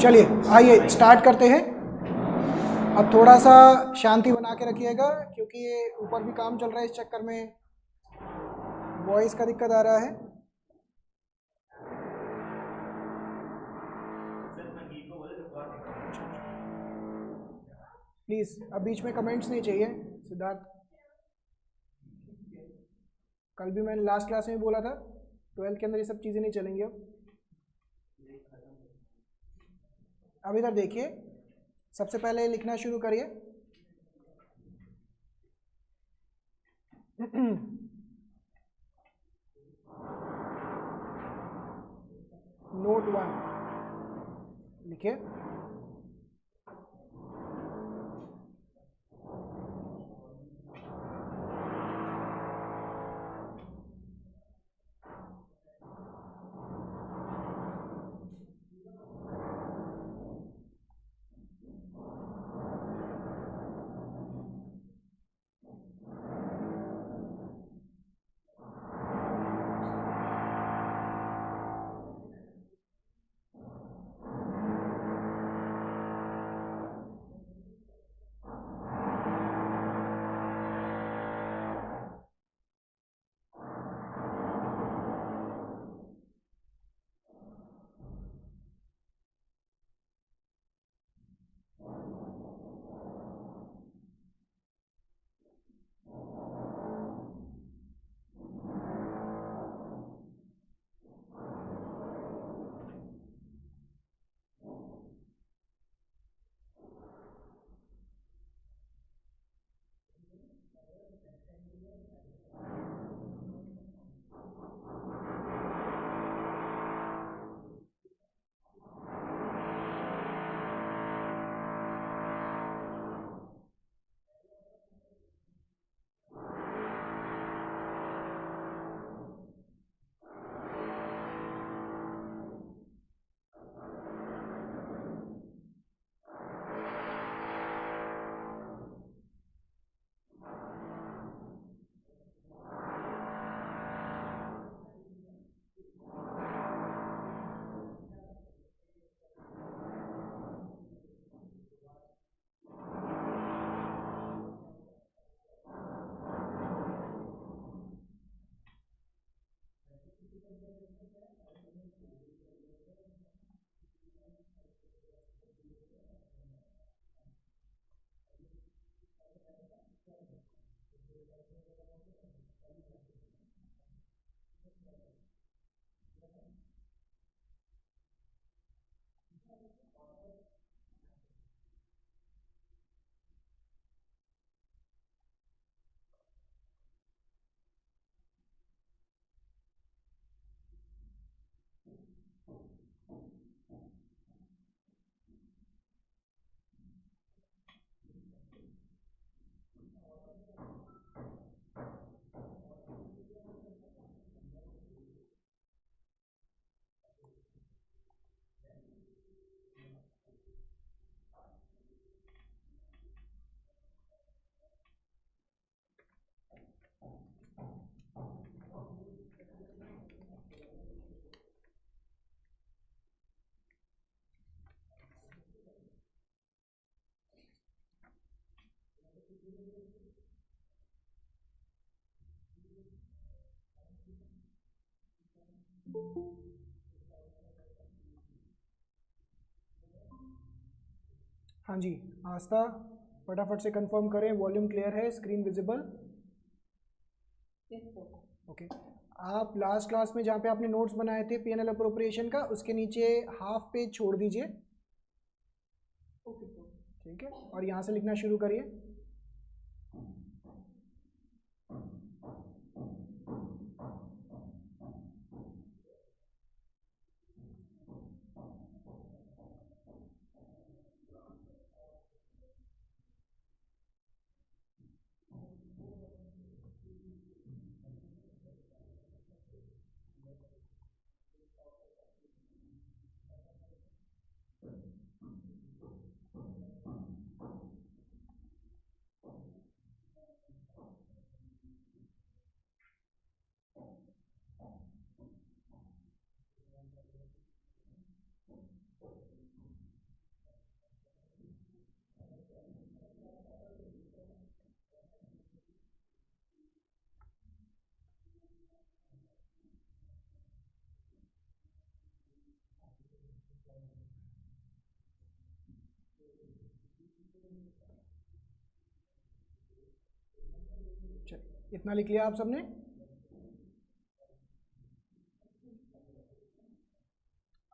चलिए आइए स्टार्ट करते हैं। अब थोड़ा सा शांति बना के रखिएगा क्योंकि ये ऊपर भी काम चल रहा है, इस चक्कर में वॉइस का दिक्कत आ रहा है। प्लीज़ अब बीच में कमेंट्स नहीं चाहिए सिद्धार्थ। कल भी मैंने लास्ट क्लास में बोला था 12th के अंदर ये सब चीज़ें नहीं चलेंगी। अब इधर देखिए, सबसे पहले लिखना शुरू करिए। नोट 1 लिखिए। हाँ जी, आस्था फटाफट से कंफर्म करें, वॉल्यूम क्लियर है, स्क्रीन विजिबल। ओके। आप लास्ट क्लास में जहाँ पे आपने नोट्स बनाए थे पीएनएल अप्रोप्रिएशन का, उसके नीचे हाफ पेज छोड़ दीजिए। ठीक है, और यहाँ से लिखना शुरू करिए। इतना लिख लिया आप सबने?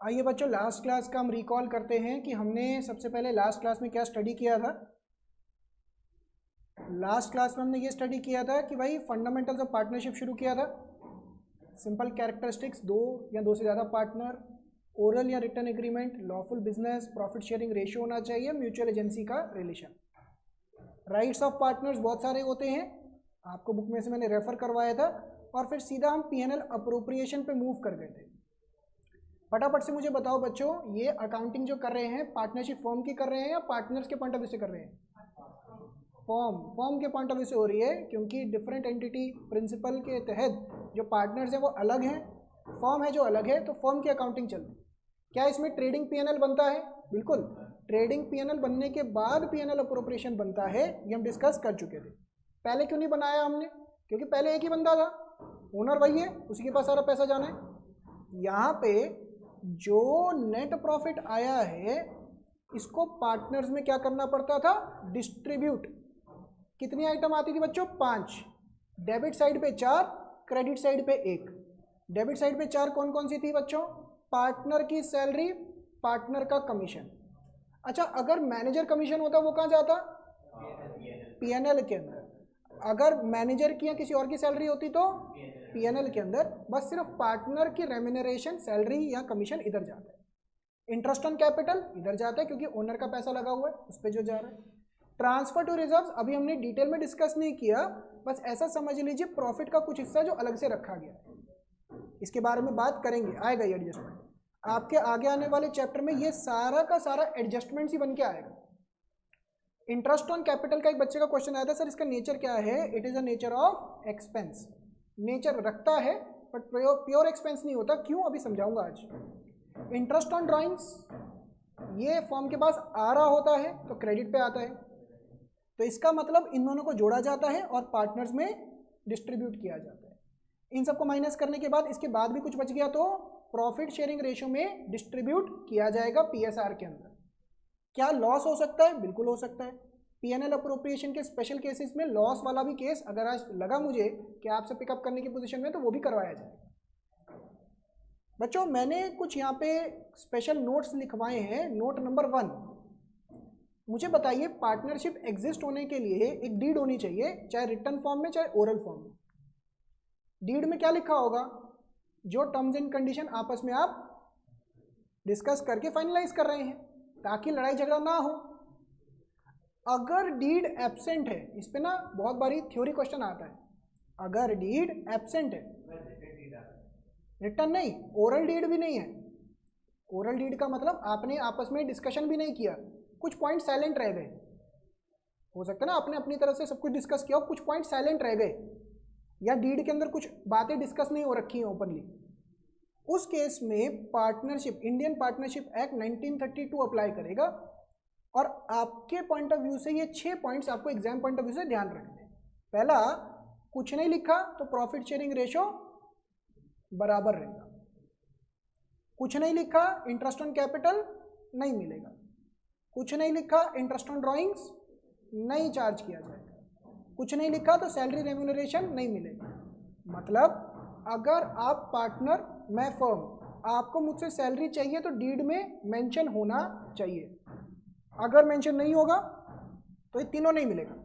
आइए बच्चों, लास्ट क्लास का हम रिकॉल करते हैं कि हमने सबसे पहले लास्ट क्लास में क्या स्टडी किया था। लास्ट क्लास में हमने ये स्टडी किया था कि भाई फंडामेंटल्स ऑफ पार्टनरशिप शुरू किया था। सिंपल कैरेक्टरिस्टिक्स, दो या दो से ज़्यादा पार्टनर, ओरल या return agreement, lawful business, profit sharing ratio होना चाहिए, म्यूचुअल एजेंसी का रिलेशन। राइट्स ऑफ पार्टनर्स बहुत सारे होते हैं, आपको बुक में से मैंने रेफर करवाया था। और फिर सीधा हम पीएनएल अप्रोप्रिएशन पे मूव कर गए थे। फटाफट से मुझे बताओ बच्चों, ये अकाउंटिंग जो कर रहे हैं पार्टनरशिप फॉर्म की कर रहे हैं या पार्टनर्स के पॉइंट ऑफ व्यू से कर रहे हैं? फॉर्म के पॉइंट ऑफ व्यू से हो रही है, क्योंकि डिफरेंट एंटिटी प्रिंसिपल के तहत जो पार्टनर्स हैं वो अलग हैं, फॉर्म है जो अलग है, तो फॉर्म की अकाउंटिंग चलती है। क्या इसमें ट्रेडिंग पीएनएल बनता है? बिल्कुल, ट्रेडिंग पीएनएल बनने के बाद पीएनएल अप्रोप्रिएशन बनता है, ये हम डिस्कस कर चुके थे। पहले क्यों नहीं बनाया हमने? क्योंकि पहले एक ही बंदा था, ओनर वही है, उसी के पास सारा पैसा जाना है। यहाँ पे जो नेट प्रॉफिट आया है इसको पार्टनर्स में क्या करना पड़ता था? डिस्ट्रीब्यूट। कितनी आइटम आती थी बच्चों? 5। डेबिट साइड पे 4, क्रेडिट साइड पे 1। डेबिट साइड पे 4 कौन कौन सी थी बच्चों? पार्टनर की सैलरी, पार्टनर का कमीशन। अच्छा, अगर मैनेजर कमीशन होता वो कहाँ जाता? पीएनएल के अंदर। अगर मैनेजर की या किसी और की सैलरी होती तो पीएनएल के अंदर। बस सिर्फ पार्टनर की रेम्यूनरेशन, सैलरी या कमीशन इधर जाता है। इंटरेस्ट ऑन कैपिटल इधर जाता है क्योंकि ओनर का पैसा लगा हुआ है, उस पर जो जा रहा है। ट्रांसफर टू रिजर्व्स अभी हमने डिटेल में डिस्कस नहीं किया, बस ऐसा समझ लीजिए प्रॉफिट का कुछ हिस्सा जो अलग से रखा गया है, इसके बारे में बात करेंगे, आएगा ये एडजस्टमेंट आपके आगे आने वाले चैप्टर में। ये सारा का सारा एडजस्टमेंट ही बन के आएगा। इंटरेस्ट ऑन कैपिटल का एक बच्चे का क्वेश्चन आया था, सर इसका नेचर क्या है? It is a nature of expense. Nature रखता है बट प्योर एक्सपेंस नहीं होता। क्यों? अभी समझाऊंगा आज। इंटरेस्ट ऑन ड्राइंग्स, ये फॉर्म के पास आ रहा होता है तो क्रेडिट पे आता है, तो इसका मतलब इन दोनों को जोड़ा जाता है और पार्टनर्स में डिस्ट्रीब्यूट किया जाता है। इन सबको माइनस करने के बाद इसके बाद भी कुछ बच गया तो प्रॉफिट शेयरिंग रेशियो में डिस्ट्रीब्यूट किया जाएगा पीएसआर के अंदर। क्या लॉस हो सकता है? बिल्कुल हो सकता है। पीएनएल अप्रोप्रिएशन के स्पेशल केसेस में लॉस वाला भी केस अगर आज लगा मुझे कि आपसे पिकअप करने की पोजीशन में, तो वो भी करवाया जाएगा। बच्चों मैंने कुछ यहाँ पे स्पेशल नोट्स लिखवाए हैं। नोट नंबर 1, मुझे बताइए पार्टनरशिप एग्जिस्ट होने के लिए एक डीड होनी चाहिए, चाहे रिटन फॉर्म में चाहे ओरल फॉर्म में। डीड में क्या लिखा होगा? जो टर्म्स एंड कंडीशन आपस में आप डिस्कस करके फाइनलाइज कर रहे हैं, ताकि लड़ाई झगड़ा ना हो। अगर डीड एब्सेंट है, इस पे ना बहुत बारी थ्योरी क्वेश्चन आता है, अगर डीड एब्सेंट है, रिटन नहीं, ओरल डीड भी नहीं है। ओरल डीड का मतलब आपने आपस में डिस्कशन भी नहीं किया, कुछ पॉइंट साइलेंट रह गए। हो सकता है ना आपने अपनी तरफ से सब कुछ डिस्कस किया, कुछ पॉइंट साइलेंट रह गए, या डीड के अंदर कुछ बातें डिस्कस नहीं हो रखी हैं ओपनली। उस केस में partnership, Indian partnership act 1932 apply करेगा। और आपके पॉइंट ऑफ व्यू से ये 6 पॉइंट्स आपको एग्जाम पॉइंट ऑफ व्यू से ध्यान रखने हैं। पहला, कुछ नहीं लिखा तो प्रॉफिट शेयरिंग रेशो बराबर रहेगा। कुछ नहीं लिखा, इंटरेस्ट ऑन कैपिटल नहीं मिलेगा। कुछ नहीं लिखा, इंटरेस्ट ऑन ड्राइंग्स नहीं चार्ज किया जाएगा। कुछ नहीं लिखा तो सैलरी रेम्यूनरेशन नहीं मिलेगा। मतलब अगर आप पार्टनर, मैं फर्म, आपको मुझसे सैलरी चाहिए तो डीड में मेंशन होना चाहिए। अगर मेंशन नहीं होगा तो ये तीनों नहीं मिलेगा।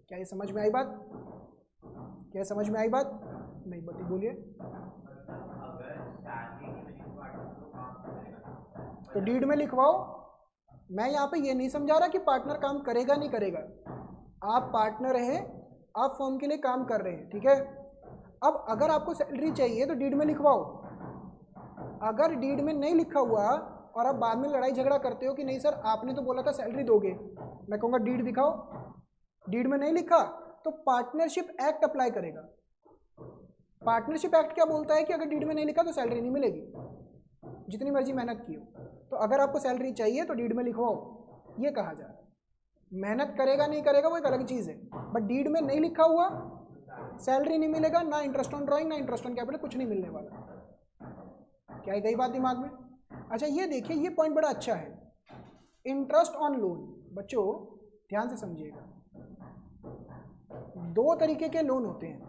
क्या ये समझ में आई बात? क्या समझ में आई बात? नहीं बती बोलिए। तो डीड में लिखवाओ। मैं यहाँ पे ये नहीं समझा रहा कि पार्टनर काम करेगा नहीं करेगा। आप पार्टनर हैं, आप फर्म के लिए काम कर रहे हैं, ठीक है। अब अगर आपको सैलरी चाहिए तो डीड में लिखवाओ। अगर डीड में नहीं लिखा हुआ और आप बाद में लड़ाई झगड़ा करते हो कि नहीं सर आपने तो बोला था सैलरी दोगे, मैं कहूँगा डीड दिखाओ। डीड में नहीं लिखा तो पार्टनरशिप एक्ट अप्लाई करेगा। पार्टनरशिप एक्ट क्या बोलता है कि अगर डीड में नहीं लिखा तो सैलरी नहीं मिलेगी, जितनी मर्जी मेहनत की हो। तो अगर आपको सैलरी चाहिए तो डीड में लिखवाओ, ये कहा जा रहा है। मेहनत करेगा नहीं करेगा वो एक अलग चीज़ है, बट डीड में नहीं लिखा हुआ सैलरी नहीं मिलेगा, ना इंटरेस्ट ऑन ड्राइंग ना इंटरेस्ट ऑन कैपिटल, कुछ नहीं मिलने वाला। क्या गई बात दिमाग में? अच्छा ये देखिए, ये पॉइंट बड़ा अच्छा है, इंटरेस्ट ऑन लोन। बच्चों ध्यान से समझिएगा, दो तरीके के लोन होते हैं,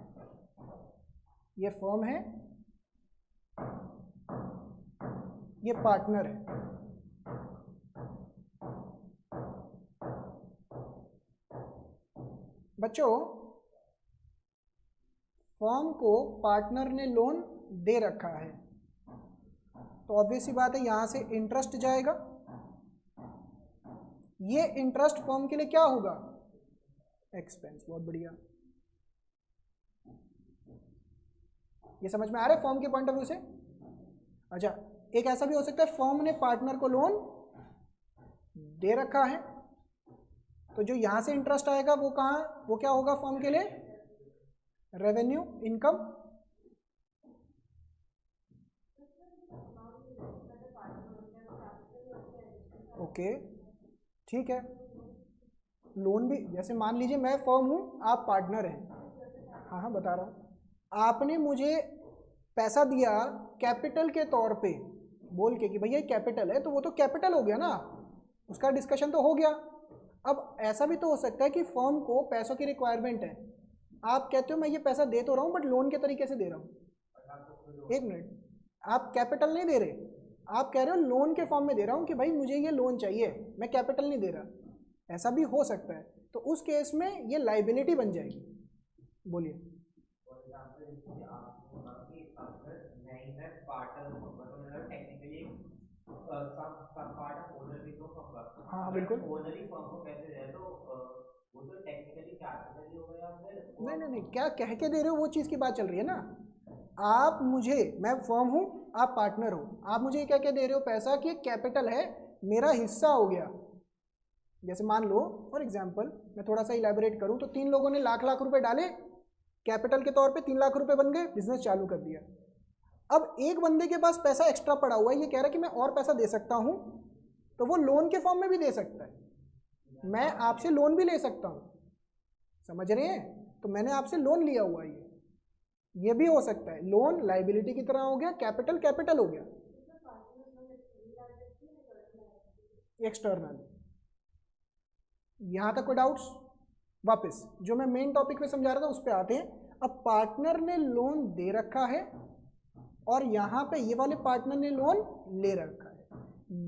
ये फर्म है, ये पार्टनर है। बच्चों फर्म को पार्टनर ने लोन दे रखा है, तो ऑब्वियस सी बात है यहां से इंटरेस्ट जाएगा। ये इंटरेस्ट फर्म के लिए क्या होगा? एक्सपेंस। बहुत बढ़िया, ये समझ में आ रहा है फर्म के पॉइंट ऑफ व्यू से। अच्छा, एक ऐसा भी हो सकता है फर्म ने पार्टनर को लोन दे रखा है, तो जो यहां से इंटरेस्ट आएगा वो कहाँ, वो क्या होगा फर्म के लिए? Revenue, income. ओके ठीक है, लोन भी जैसे मान लीजिए मैं फर्म हूं, आप पार्टनर हैं। हाँ हाँ बता रहा हूं, आपने मुझे पैसा दिया कैपिटल के तौर पे बोल के कि भैया कैपिटल है, तो वो तो कैपिटल हो गया ना, उसका डिस्कशन तो हो गया। अब ऐसा भी तो हो सकता है कि फर्म को पैसों की रिक्वायरमेंट है, आप कहते हो मैं ये पैसा दे तो रहा हूँ बट लोन के तरीके से दे रहा हूँ। एक मिनट, आप कैपिटल नहीं दे रहे, आप कह रहे हो लोन के फॉर्म में दे रहा हूँ कि भाई मुझे ये लोन चाहिए, मैं कैपिटल नहीं दे रहा। ऐसा भी हो सकता है, तो उस केस में ये लाइबिलिटी बन जाएगी। बोलिए। हाँ बिल्कुल। नहीं, क्या कह के दे रहे हो वो चीज़ की बात चल रही है ना। आप मुझे, मैं फर्म हूँ, आप पार्टनर हो, आप मुझे ये कह के दे रहे हो पैसा कि कैपिटल है, मेरा हिस्सा हो गया। जैसे मान लो फॉर एग्जांपल, मैं थोड़ा सा इलैबोरेट करूँ, तो 3 लोगों ने लाख लाख रुपए डाले कैपिटल के तौर पे, 3 लाख रुपए बन गए, बिजनेस चालू कर दिया। अब एक बंदे के पास पैसा एक्स्ट्रा पड़ा हुआ है, ये कह रहा है कि मैं और पैसा दे सकता हूँ, तो वो लोन के फॉर्म में भी दे सकता है, मैं आपसे लोन भी ले सकता हूँ। समझ रहे हैं? तो मैंने आपसे लोन लिया हुआ है, ये भी हो सकता है। लोन लाइबिलिटी की तरह हो गया, कैपिटल कैपिटल हो गया। एक्सटर्नल। यहां तक कोई डाउट्स? वापस जो मैं मेन टॉपिक में समझा रहा था उस पर आते हैं। अब पार्टनर ने लोन दे रखा है और यहाँ पे ये वाले पार्टनर ने लोन ले रखा है,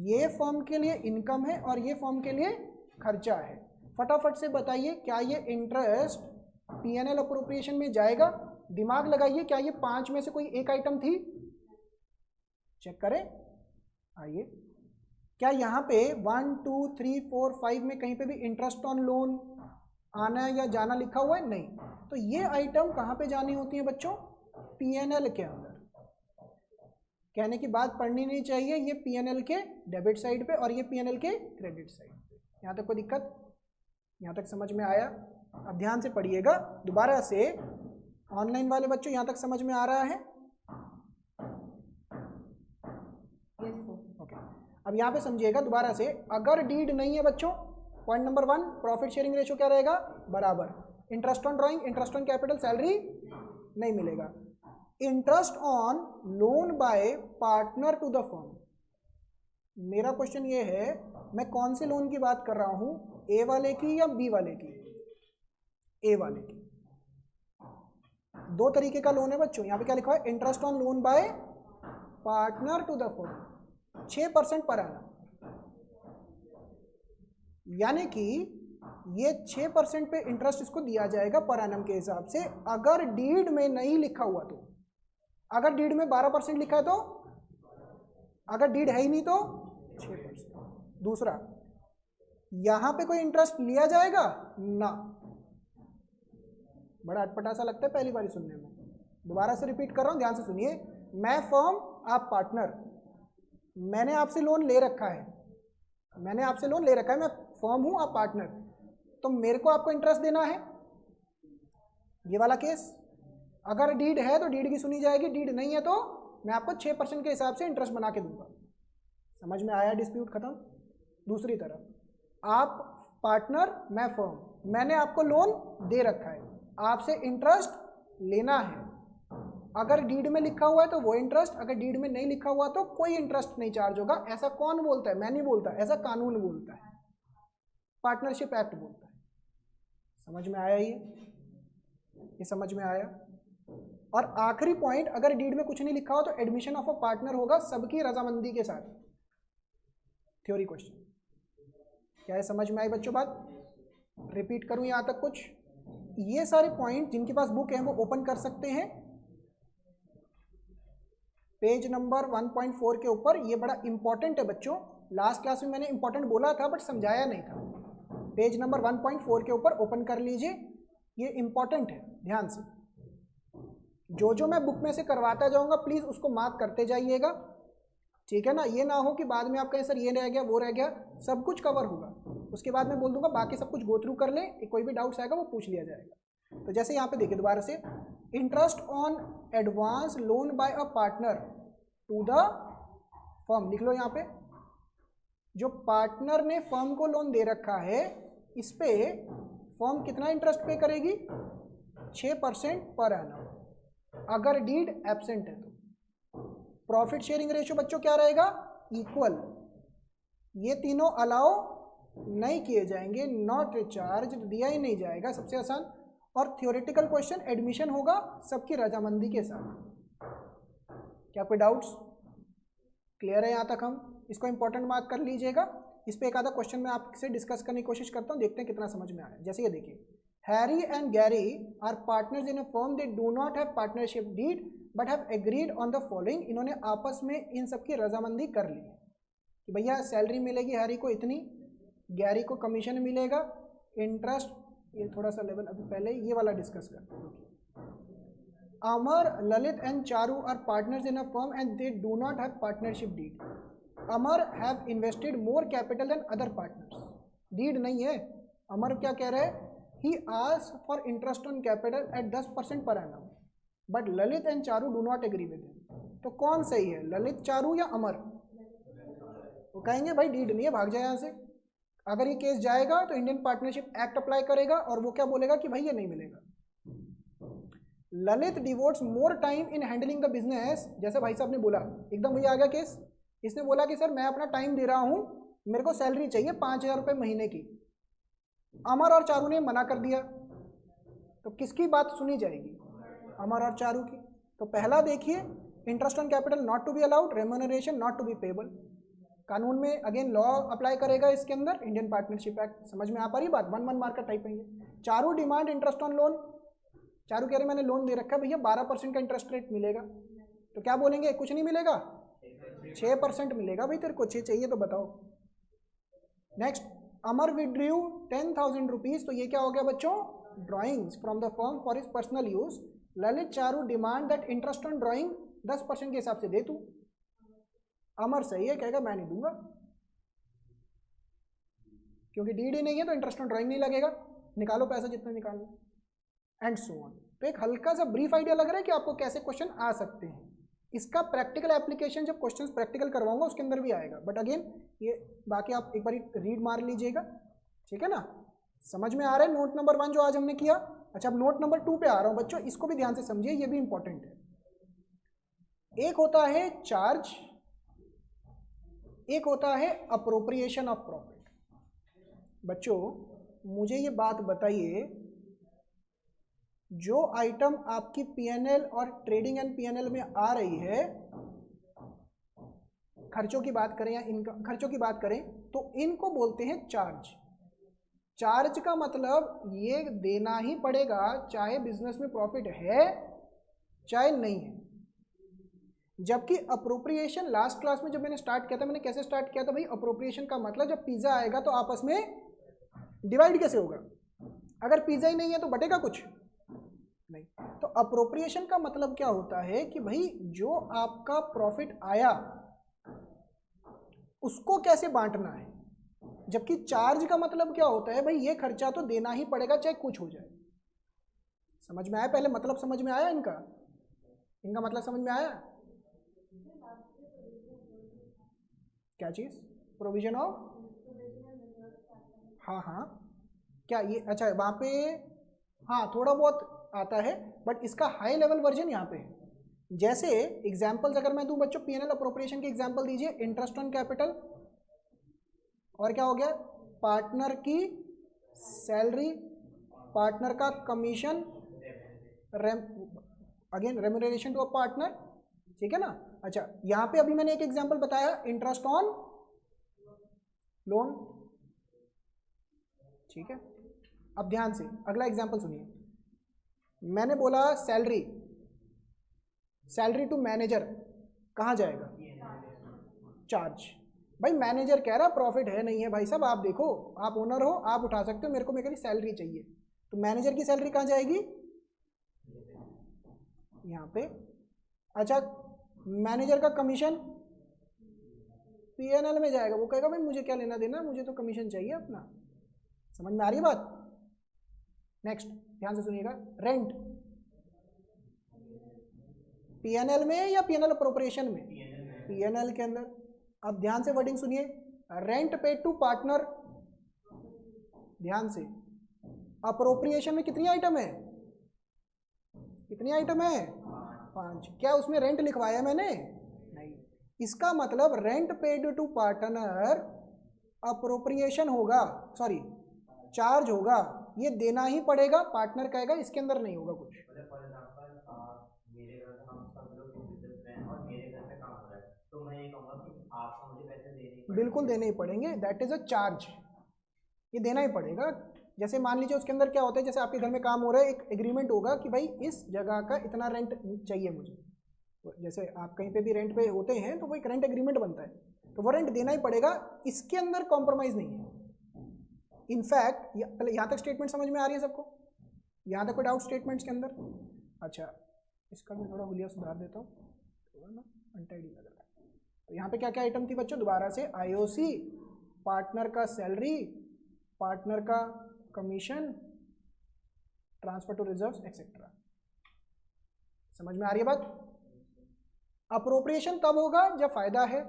ये फर्म के लिए इनकम है और ये फर्म के लिए खर्चा है। फटाफट से बताइए, क्या ये इंटरेस्ट पीएनएल अप्रोप्रिएशन में जाएगा? दिमाग लगाइए, क्या ये 5 में से कोई एक आइटम थी? चेक करें, आइए। क्या यहाँ पे 1 2 3 4 5 में कहीं पे भी इंटरेस्ट ऑन लोन आना या जाना लिखा हुआ है? नहीं। तो ये आइटम कहाँ पे जानी होती है बच्चों? पीएनएल के अंदर। कहने की बात पढ़नी नहीं चाहिए, ये पीएनएल के डेबिट साइड पे और ये पीएनएल के क्रेडिट साइड पे। यहाँ तक कोई दिक्कत? यहाँ तक समझ में आया? अब ध्यान से पढ़िएगा दोबारा से, ऑनलाइन वाले बच्चों यहाँ तक समझ में आ रहा है? ओके, अब यहाँ पे समझिएगा दोबारा से। अगर डीड नहीं है बच्चों, point number 1, profit sharing ratio क्या रहेगा? बराबर। Interest on drawing, interest on capital, salary नहीं मिलेगा। Interest on loan by partner to the firm. मेरा क्वेश्चन ये है, मैं कौन से लोन की बात कर रहा हूं, ए वाले की या बी वाले की? ए वाले की। दो तरीके का लोन है बच्चों, यहां पे क्या लिखा है? Interest on loan by partner to the firm, 6% पर आना, यानी कि ये 6% पे इंटरेस्ट इसको दिया जाएगा पर एनम के हिसाब से। अगर डीड में नहीं लिखा हुआ तो, अगर डीड में 12% लिखा है तो, अगर डीड है ही नहीं तो 6%। दूसरा, यहां पे कोई इंटरेस्ट लिया जाएगा ना। बड़ा अटपटा सा लगता है पहली बार सुनने में, दोबारा से रिपीट कर रहा हूं, ध्यान से सुनिए। मैं फर्म, आप पार्टनर, मैंने आपसे लोन ले रखा है, मैंने आपसे लोन ले रखा है, मैं फर्म हूं, आप पार्टनर, तो मेरे को आपको इंटरेस्ट देना है। ये वाला केस, अगर डीड है तो डीड की सुनी जाएगी, डीड नहीं है तो मैं आपको 6% के हिसाब से इंटरेस्ट बना के दूंगा। समझ में आया? डिस्प्यूट खत्म। दूसरी तरफ, आप पार्टनर, मैं फर्म, मैंने आपको लोन दे रखा है, आपसे इंटरेस्ट लेना है। अगर डीड में लिखा हुआ है तो वो इंटरेस्ट, अगर डीड में नहीं लिखा हुआ तो कोई इंटरेस्ट नहीं चार्ज होगा। ऐसा कौन बोलता है? मैं नहीं बोलता, ऐसा कानून बोलता है, पार्टनरशिप एक्ट बोलता है। समझ में आया? ये ये समझ में आया। और आखिरी पॉइंट, अगर डीड में कुछ नहीं लिखा हो तो एडमिशन ऑफ अ पार्टनर होगा सबकी रजामंदी के साथ। Theory question. क्या है, समझ में आई बच्चों बात? रिपीट करूं यहां तक कुछ? ये सारे पॉइंट जिनके पास बुक है वो ओपन कर सकते हैं पेज नंबर 1.4 के ऊपर। ये बड़ा इंपॉर्टेंट है बच्चों, लास्ट क्लास में मैंने इंपॉर्टेंट बोला था बट समझाया नहीं था। पेज नंबर 1.4 के ऊपर ओपन कर लीजिए, ये इंपॉर्टेंट है, ध्यान से। जो जो मैं बुक में से करवाता जाऊंगा प्लीज उसको मार्क करते जाइएगा, ठीक है ना। ये ना हो कि बाद में आप कहें सर ये रह गया वो रह गया, सब कुछ कवर होगा। उसके बाद मैं बोल दूंगा बाकी सब कुछ गो थ्रू कर लें, कोई भी डाउट्स आएगा वो पूछ लिया जाएगा। तो जैसे यहाँ पे देखिए दोबारा से, interest on advance loan by a partner to the firm, लिख लो यहाँ पे। जो पार्टनर ने फर्म को लोन दे रखा है, इस पे फर्म कितना इंटरेस्ट पे करेगी? 6% पर एनम, अगर डीड एब्सेंट है तो। प्रॉफिट शेयरिंग रेशियो बच्चों क्या रहेगा? इक्वल। ये तीनों अलाउ नहीं किए जाएंगे, नॉट चार्ज, दिया ही नहीं जाएगा, सबसे आसान। और थ्योरेटिकल क्वेश्चन एडमिशन होगा सबकी रजामंदी के साथ। क्या कोई डाउट्स? क्लियर है यहाँ तक? हम इसको इंपॉर्टेंट मार्क कर लीजिएगा। इस पे एक आधा क्वेश्चन मैं आपसे डिस्कस करने की कोशिश करता हूँ, देखते हैं कितना समझ में आया। जैसे ये देखिए, Harry and Gary are partners in a firm, they do not have partnership deed but have agreed on the following. इन्होंने आपस में इन सबकी रजामंदी कर ली कि भैया सैलरी मिलेगी हैरी को इतनी, गैरी को कमीशन मिलेगा, इंटरेस्ट, ये थोड़ा सा लेवल अभी पहले ये वाला डिस्कस करते हैं। Amar, Lalit and Charu are partners in a firm and they do not have partnership deed. Amar have invested more capital than other partners, deed नहीं है। अमर क्या कह रहे हैं? He asked for interest on capital at 10% per annum but Lalit and Charu do not agree with him. तो कौन सही है, ललित चारू या अमर? वो कहेंगे भाई डीड नहीं है, भाग जाए यहाँ से। अगर ये केस जाएगा तो इंडियन पार्टनरशिप एक्ट अप्लाई करेगा और वो क्या बोलेगा कि भाई ये नहीं मिलेगा। Lalit devotees more time in handling the business, जैसे भाई साहब ने बोला, एकदम वही आ गया केस। इसने बोला कि सर मैं अपना टाइम दे रहा हूं, मेरे को सैलरी चाहिए 5,000 रुपये महीने की। अमर और चारू ने मना कर दिया, तो किसकी बात सुनी जाएगी? अमर और चारू की। तो पहला देखिए, interest on capital not to be allowed, remuneration not to be payable. कानून में अगेन लॉ अप्लाई करेगा इसके अंदर, इंडियन पार्टनरशिप एक्ट। समझ में आ पा रही बात? 1 मार्क का टाइप है ये। Charu demand interest on loan, Charu कह रहे मैंने लोन दे रखा है भैया, 12% का इंटरेस्ट रेट मिलेगा। तो क्या बोलेंगे? कुछ नहीं मिलेगा, 6% मिलेगा। भाई तेरे को 6 चाहिए तो बताओ। नेक्स्ट, अमर विड्रू 10,000 रुपीज, तो ये क्या हो गया बच्चों? Drawings from the firm for his personal use. Lalit Charu demand that interest on drawing 10% के हिसाब से दे तू। अमर सही है, कहेगा मैं नहीं दूंगा, क्योंकि डीड ही नहीं है तो इंटरेस्ट ऑन ड्राइंग नहीं लगेगा, निकालो पैसा जितना निकालना, एंड सो ऑन। तो एक हल्का सा ब्रीफ आइडिया लग रहा है कि आपको कैसे क्वेश्चन आ सकते हैं। इसका प्रैक्टिकल एप्लीकेशन जब क्वेश्चंस प्रैक्टिकल करवाऊंगा उसके अंदर भी आएगा, बट अगेन ये बाकी आप एक बार रीड मार लीजिएगा, ठीक है ना। समझ में आ रहा है नोट नंबर 1 जो आज हमने किया? अच्छा, अब नोट नंबर 2 पे आ रहा हूं बच्चों, इसको भी ध्यान से समझिए, ये भी इंपॉर्टेंट है। एक होता है चार्ज, एक होता है अप्रोप्रिएशन ऑफ प्रॉफिट। बच्चों मुझे ये बात बताइए, जो आइटम आपकी पीएनएल और ट्रेडिंग एंड पीएनएल में आ रही है, खर्चों की बात करें या इनकम, खर्चों की बात करें, तो इनको बोलते हैं चार्ज। चार्ज का मतलब ये देना ही पड़ेगा, चाहे बिजनेस में प्रॉफिट है चाहे नहीं है। जबकि अप्रोप्रिएशन, लास्ट क्लास में जब मैंने स्टार्ट किया था, मैंने कैसे स्टार्ट किया था भाई? अप्रोप्रिएशन का मतलब जब पिज्जा आएगा तो आपस में डिवाइड कैसे होगा? अगर पिज्जा ही नहीं है तो बटेगा कुछ नहीं। तो अप्रोप्रिएशन का मतलब क्या होता है कि भाई जो आपका प्रॉफिट आया उसको कैसे बांटना है। जबकि चार्ज का मतलब क्या होता है? भाई ये खर्चा तो देना ही पड़ेगा चाहे कुछ हो जाए। समझ में आया? पहले मतलब समझ में आया इनका मतलब समझ में आया? क्या चीज? प्रोविजन ऑफ, हाँ क्या ये? अच्छा वहां पे हाँ थोड़ा बहुत आता है, बट इसका हाई लेवल वर्जन यहाँ पे है। जैसे एग्जांपल्स अगर मैं दूं बच्चों, पीएनएल अप्रोप्रिएशन के एग्जांपल दीजिए। इंटरेस्ट ऑन कैपिटल, और क्या हो गया? पार्टनर की सैलरी, पार्टनर का commission, again remuneration to a partner, ठीक है ना। अच्छा, यहाँ पे अभी मैंने एक एग्जांपल बताया, इंटरेस्ट ऑन लोन, ठीक है। अब ध्यान से अगला एग्जांपल सुनिए, मैंने बोला सैलरी, सैलरी टू मैनेजर कहाँ जाएगा, चार्ज। भाई मैनेजर कह रहा प्रॉफिट है नहीं है, भाई साहब आप देखो, आप ओनर हो, आप उठा सकते हो, मेरे को मेरी सैलरी चाहिए, तो मैनेजर की सैलरी कहाँ जाएगी, यहाँ पे। अच्छा, मैनेजर का कमीशन पीएनएल में जाएगा, वो कहेगा भाई मुझे क्या लेना देना, मुझे तो कमीशन चाहिए अपना। समझ में आ रही है बात। नेक्स्ट ध्यान से सुनिएगा, रेंट पीएनएल में या पीएनएल अप्रोप्रिएशन में, पीएनएल के अंदर। अब ध्यान से वर्डिंग सुनिए, रेंट पेड टू पार्टनर, ध्यान से, अप्रोप्रिएशन में कितनी आइटम है, कितनी आइटम है, 5। क्या उसमें रेंट लिखवाया मैंने, नहीं। इसका मतलब rent paid to partner appropriation होगा, सॉरी चार्ज होगा, ये देना ही पड़ेगा, पार्टनर कहेगा इसके अंदर नहीं होगा कुछ। फॉर एग्जांपल मेरे घर में हम सब लोग बिजनेस में हैं और मेरे घर पे काम हो रहा है, तो मैं ये कहूँगा कि आपको मुझे पैसे देने ही पड़ेंगे। बिल्कुल देने ही पड़ेंगे, दैट इज अ चार्ज, ये देना ही पड़ेगा। जैसे मान लीजिए उसके अंदर क्या होता है, जैसे आपके घर में काम हो रहा है, एक एग्रीमेंट होगा कि भाई इस जगह का इतना रेंट चाहिए मुझे, तो जैसे आप कहीं पे भी रेंट पे होते हैं तो वो एक रेंट एग्रीमेंट बनता है, तो वो रेंट देना ही पड़ेगा, इसके अंदर कॉम्प्रोमाइज़ नहीं है। इनफैक्ट पहले यहाँ तक स्टेटमेंट समझ में आ रही है सबको, यहाँ तक कोई डाउट स्टेटमेंट्स के अंदर। अच्छा, इसका मैं थोड़ा हुलिया सुधार देता हूँ, थोड़ा ना अनटाइडी लग रहा है। तो यहाँ पे क्या क्या आइटम थी बच्चों, दोबारा से, आईओसी, पार्टनर का सैलरी, पार्टनर का commission, transfer to reserves etcetera. समझ में आ रही है बात। अप्रोप्रिएशन तब होगा जब फायदा है,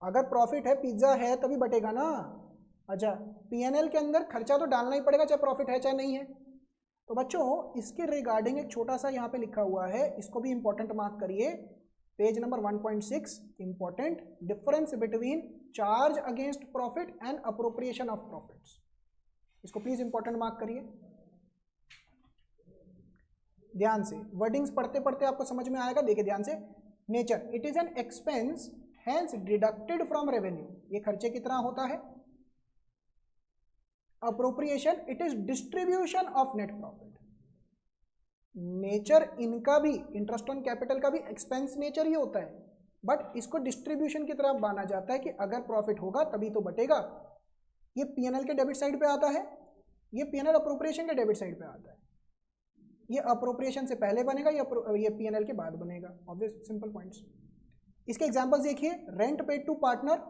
अगर प्रॉफिट है, पिज्जा है, तभी बटेगा ना। अच्छा, पीएनएल के अंदर खर्चा तो डालना ही पड़ेगा, चाहे प्रॉफिट है चाहे नहीं है। तो बच्चों इसके रिगार्डिंग एक छोटा सा यहाँ पे लिखा हुआ है, इसको भी इंपॉर्टेंट मार्क करिए, page number 1.6, important, difference between charge against profit and appropriation of profits, इसको प्लीज इंपॉर्टेंट मार्क करिए। ध्यान से वर्डिंग्स पढ़ते पढ़ते आपको समझ में आएगा, देखिए ध्यान से। Nature, it is an expense hence deducted from revenue, ये खर्चे की तरह होता है। Appropriation, it is distribution of net profit. Nature इनका भी, इंटरेस्ट ऑन कैपिटल का भी एक्सपेंस नेचर ही होता है, बट इसको डिस्ट्रीब्यूशन की तरफ माना जाता है कि अगर प्रॉफिट होगा तभी तो बटेगा। ये पीएनएल के डेबिट साइड पे आता है, ये पीएनएल अप्रोप्रिएशन के डेबिट साइड पे आता है। ये अप्रोप्रिएशन से पहले बनेगा, ये पीएनएल के बाद बनेगा, ऑब्वियस सिंपल पॉइंट्स। इसके एग्जांपल्स देखिए, rent paid to partner,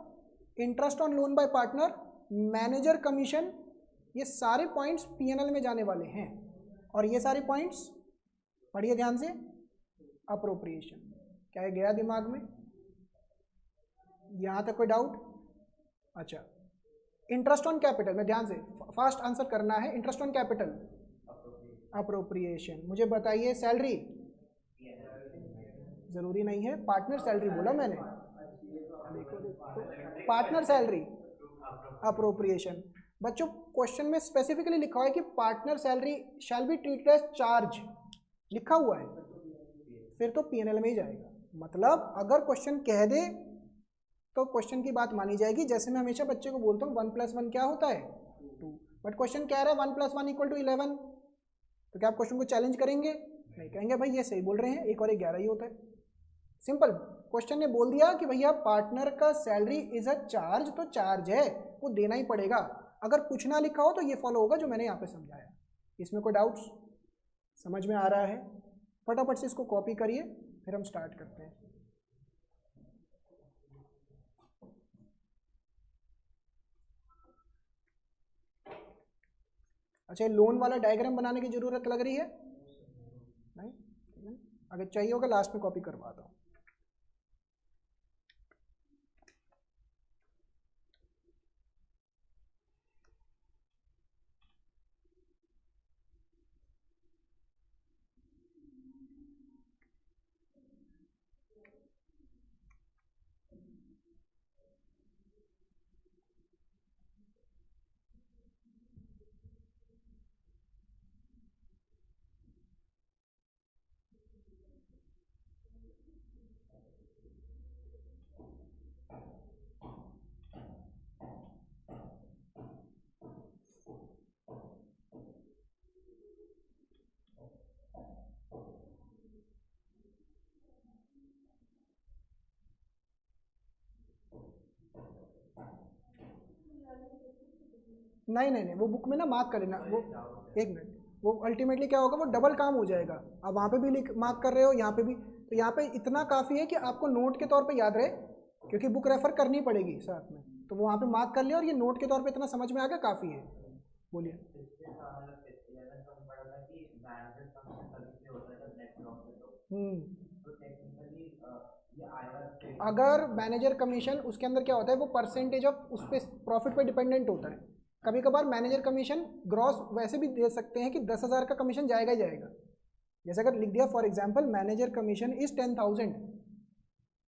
interest on loan by partner, manager commission, ये सारे पॉइंट्स पीएनएल में जाने वाले हैं। और ये सारे पॉइंट्स पढ़िए ध्यान से, अप्रोप्रिएशन। क्या है, गया दिमाग में, यहाँ तक कोई डाउट। अच्छा, इंटरेस्ट ऑन कैपिटल में ध्यान से फास्ट आंसर करना है, इंटरेस्ट ऑन कैपिटल अप्रोप्रिएशन। मुझे बताइए सैलरी, जरूरी नहीं है, पार्टनर सैलरी बोला मैंने, देखो देखो, पार्टनर सैलरी अप्रोप्रिएशन। बच्चों क्वेश्चन में स्पेसिफिकली लिखा हुआ है कि partner salary shall be treated as charge, लिखा हुआ है, फिर तो पीएनएल में ही जाएगा। मतलब अगर क्वेश्चन कह दे तो क्वेश्चन की बात मानी जाएगी। जैसे मैं हमेशा बच्चे को बोलता हूँ 1 + 1 क्या होता है, 2, बट क्वेश्चन कह रहा है 1 + 1 = 11, तो क्या आप क्वेश्चन को चैलेंज करेंगे, नहीं कहेंगे भाई ये सही बोल रहे हैं, 1 और 1 11 ही होता है। सिंपल, क्वेश्चन ने बोल दिया कि भैया पार्टनर का सैलरी इज अ चार्ज, तो चार्ज है, वो देना ही पड़ेगा। अगर कुछ ना लिखा हो तो ये फॉलो होगा जो मैंने यहाँ पे समझाया। इसमें कोई डाउट्स, समझ में आ रहा है। फटाफट से इसको कॉपी करिए, फिर हम स्टार्ट करते हैं। अच्छा, लोन वाला डायग्राम बनाने की जरूरत लग रही है नहीं, अगर चाहिए होगा लास्ट में कॉपी करवाता हूँ। नहीं नहीं नहीं, वो बुक में ना मार्क कर लेना वो। एक मिनट, वो अल्टीमेटली क्या होगा, वो डबल काम हो जाएगा। आप वहाँ पे भी लिख मार्क कर रहे हो, यहाँ पे भी, तो यहाँ पे इतना काफ़ी है कि आपको नोट के तौर पे याद रहे, क्योंकि बुक रेफर करनी पड़ेगी साथ में, तो वो वहाँ पे मार्क कर लिया और ये नोट के तौर पे इतना समझ में आ गया, काफ़ी है। बोलिए। अगर मैनेजर कमीशन, उसके अंदर क्या होता है, वो परसेंटेज ऑफ उस पर प्रॉफिट पे डिपेंडेंट होता है। कभी कभार मैनेजर कमीशन ग्रॉस वैसे भी दे सकते हैं कि 10,000 का कमीशन जाएगा ही जाएगा। जैसे अगर लिख दिया for example manager commission is 10,000,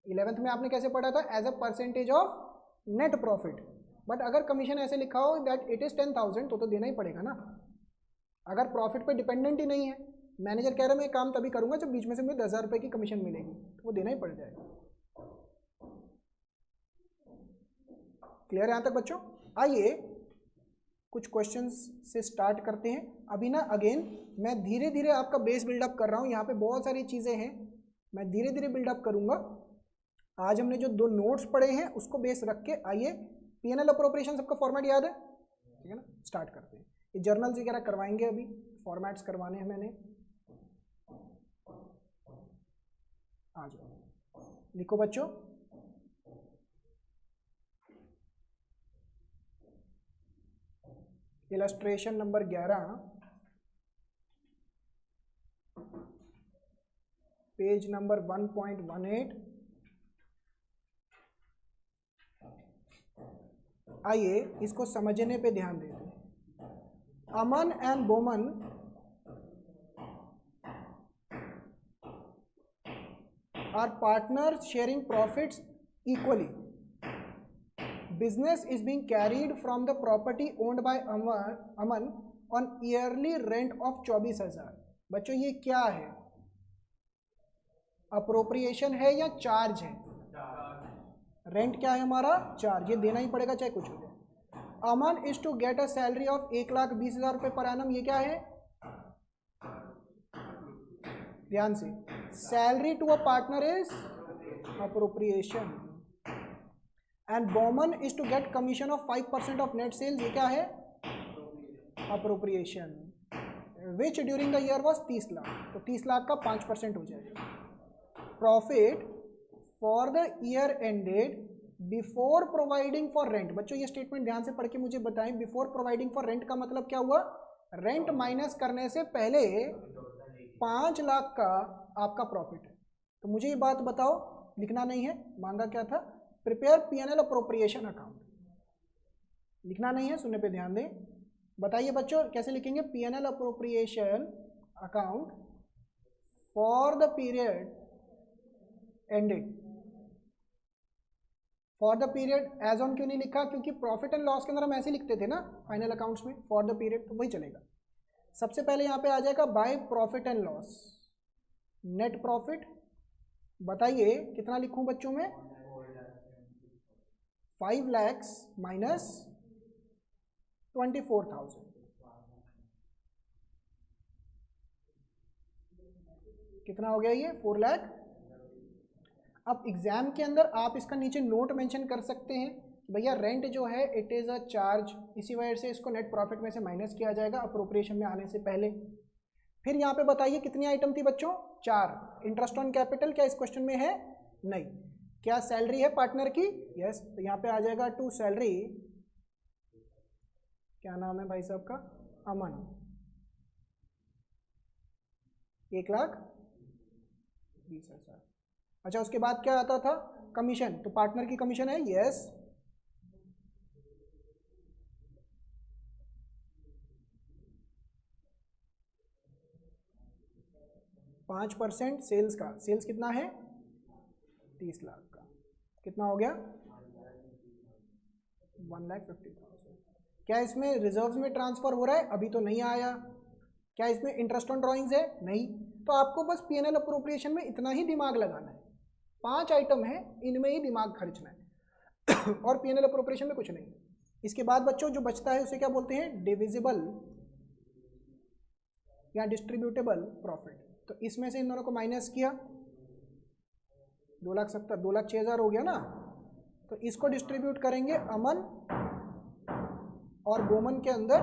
11th में आपने कैसे पढ़ा था, as a percentage of net profit. But अगर कमीशन ऐसे लिखा हो दैट इट इज़ 10,000 तो देना ही पड़ेगा ना, अगर प्रॉफिट पे डिपेंडेंट ही नहीं है। मैनेजर कह रहा है मैं काम तभी करूंगा जब बीच में से मुझे 10,000 रुपये की कमीशन मिलेगी, तो वो देना ही पड़ जाएगा। क्लियर है यहाँ तक बच्चों? आइए कुछ क्वेश्चंस से स्टार्ट करते हैं। अभी ना अगेन मैं धीरे धीरे आपका बेस बिल्डअप कर रहा हूँ, यहाँ पे बहुत सारी चीज़ें हैं, मैं धीरे धीरे बिल्डअप करूँगा। आज हमने जो 2 नोट्स पढ़े हैं उसको बेस रख के आइए, P&L अप्रोप्रिएशन सबका फॉर्मेट याद है, ठीक है ना, स्टार्ट करते हैं। ये जर्नल्स वगैरह करवाएंगे, अभी फॉर्मेट्स करवाने हैं मैंने। आ जाओ, लिखो बच्चों। Illustration number 11, page number 1.18। आइए इसको समझने पे ध्यान देते हैं। Aman and Boman are partners sharing profits equally. Business is being carried from the property owned by Aman on yearly rent of 24,000। बच्चों ये क्या है, अप्रोप्रिएशन है या चार्ज है? रेंट क्या है हमारा? चार्ज, ये देना ही पड़ेगा चाहे कुछ हो जाए। Aman is to get a salary of 1,20,000 रुपये पर एनम, ये क्या है? ध्यान से, salary to a partner is appropriation. And Boman is to get commission of 5% of net sales, ये क्या है? Appropriation. Which during the year was 30 lakh, तो 30 लाख का 5% हो जाएगा। Profit for the year ended before providing for rent. बच्चों ये स्टेटमेंट ध्यान से पढ़ के मुझे बताएं, बिफोर प्रोवाइडिंग फॉर रेंट का मतलब क्या हुआ? रेंट माइनस करने से पहले 5 लाख का आपका प्रॉफिट है। तो मुझे ये बात बताओ, लिखना नहीं है, मांगा क्या था? Prepare P&L appropriation account. लिखना नहीं है, सुनने पे ध्यान दें। बताइए बच्चों कैसे लिखेंगे P&L appropriation account for the period ended. For the period as on क्यों नहीं लिखा? क्योंकि प्रॉफिट एंड लॉस के अंदर हम ऐसे लिखते थे ना फाइनल अकाउंट्स में, फॉर द पीरियड, तो वही चलेगा। सबसे पहले यहाँ पे आ जाएगा by profit and loss, net profit. बताइए कितना लिखूं बच्चों में? 5 लाख माइनस 24,000, कितना हो गया ये? 4 लाख। अब एग्जाम के अंदर आप इसका नीचे नोट मेंशन कर सकते हैं, भैया रेंट जो है इट इज़ अ चार्ज, इसी वजह से इसको नेट प्रॉफिट में से माइनस किया जाएगा अप्रोप्रिएशन में आने से पहले। फिर यहाँ पे बताइए कितनी आइटम थी बच्चों? 4। इंटरेस्ट ऑन कैपिटल क्या इस क्वेश्चन में है? नहीं। क्या सैलरी है पार्टनर की? यस, तो यहाँ पे आ जाएगा टू सैलरी, क्या नाम है भाई साहब का? अमन, 1,20,000। अच्छा, उसके बाद क्या आता था? कमीशन, तो पार्टनर की कमीशन है, यस। पाँच % सेल्स का, सेल्स कितना है? 30 लाख का, कितना हो गया? 1,50,000। क्या इसमें रिजर्व्स में ट्रांसफर हो रहा है? अभी तो नहीं आया। क्या इसमें इंटरेस्ट ऑन ड्रॉइंग्स है? नहीं। तो आपको बस P&L अप्रोप्रिएशन में इतना ही दिमाग लगाना है, 5 आइटम है, इनमें ही दिमाग खर्चना है और P&L अप्रोप्रिएशन में कुछ नहीं। इसके बाद बच्चों जो बचता है उसे क्या बोलते हैं? डिविजिबल या डिस्ट्रीब्यूटेबल प्रॉफिट। तो इसमें से इन दोनों को माइनस किया, 2,70,000, 2,06,000 हो गया ना। तो इसको डिस्ट्रीब्यूट करेंगे अमन और बोमन के अंदर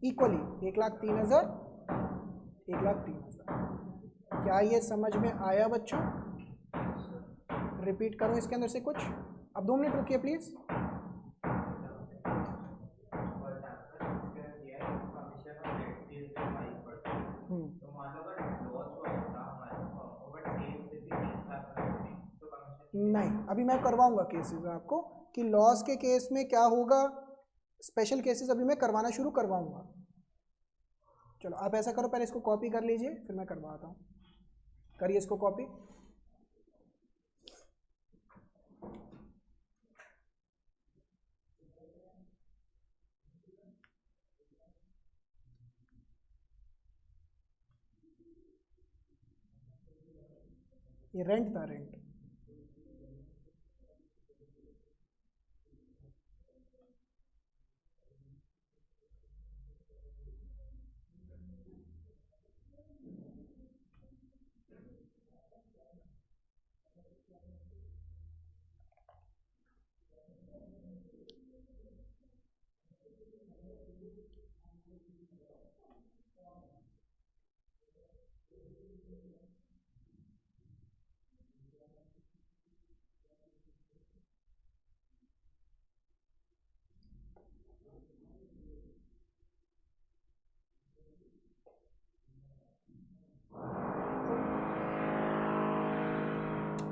इक्वली 1,03,000, 1,03,000। क्या ये समझ में आया बच्चों? रिपीट करूं इसके अंदर से कुछ? अब 2 मिनट रुकिए प्लीज। नहीं, अभी मैं करवाऊंगा केसेस आपको कि लॉस के केस में क्या होगा, स्पेशल केसेस अभी मैं करवाना शुरू करवाऊंगा। चलो आप ऐसा करो, पहले इसको कॉपी कर लीजिए, फिर मैं करवाता हूँ। करिए इसको कॉपी। ये रेंट था, रेंट।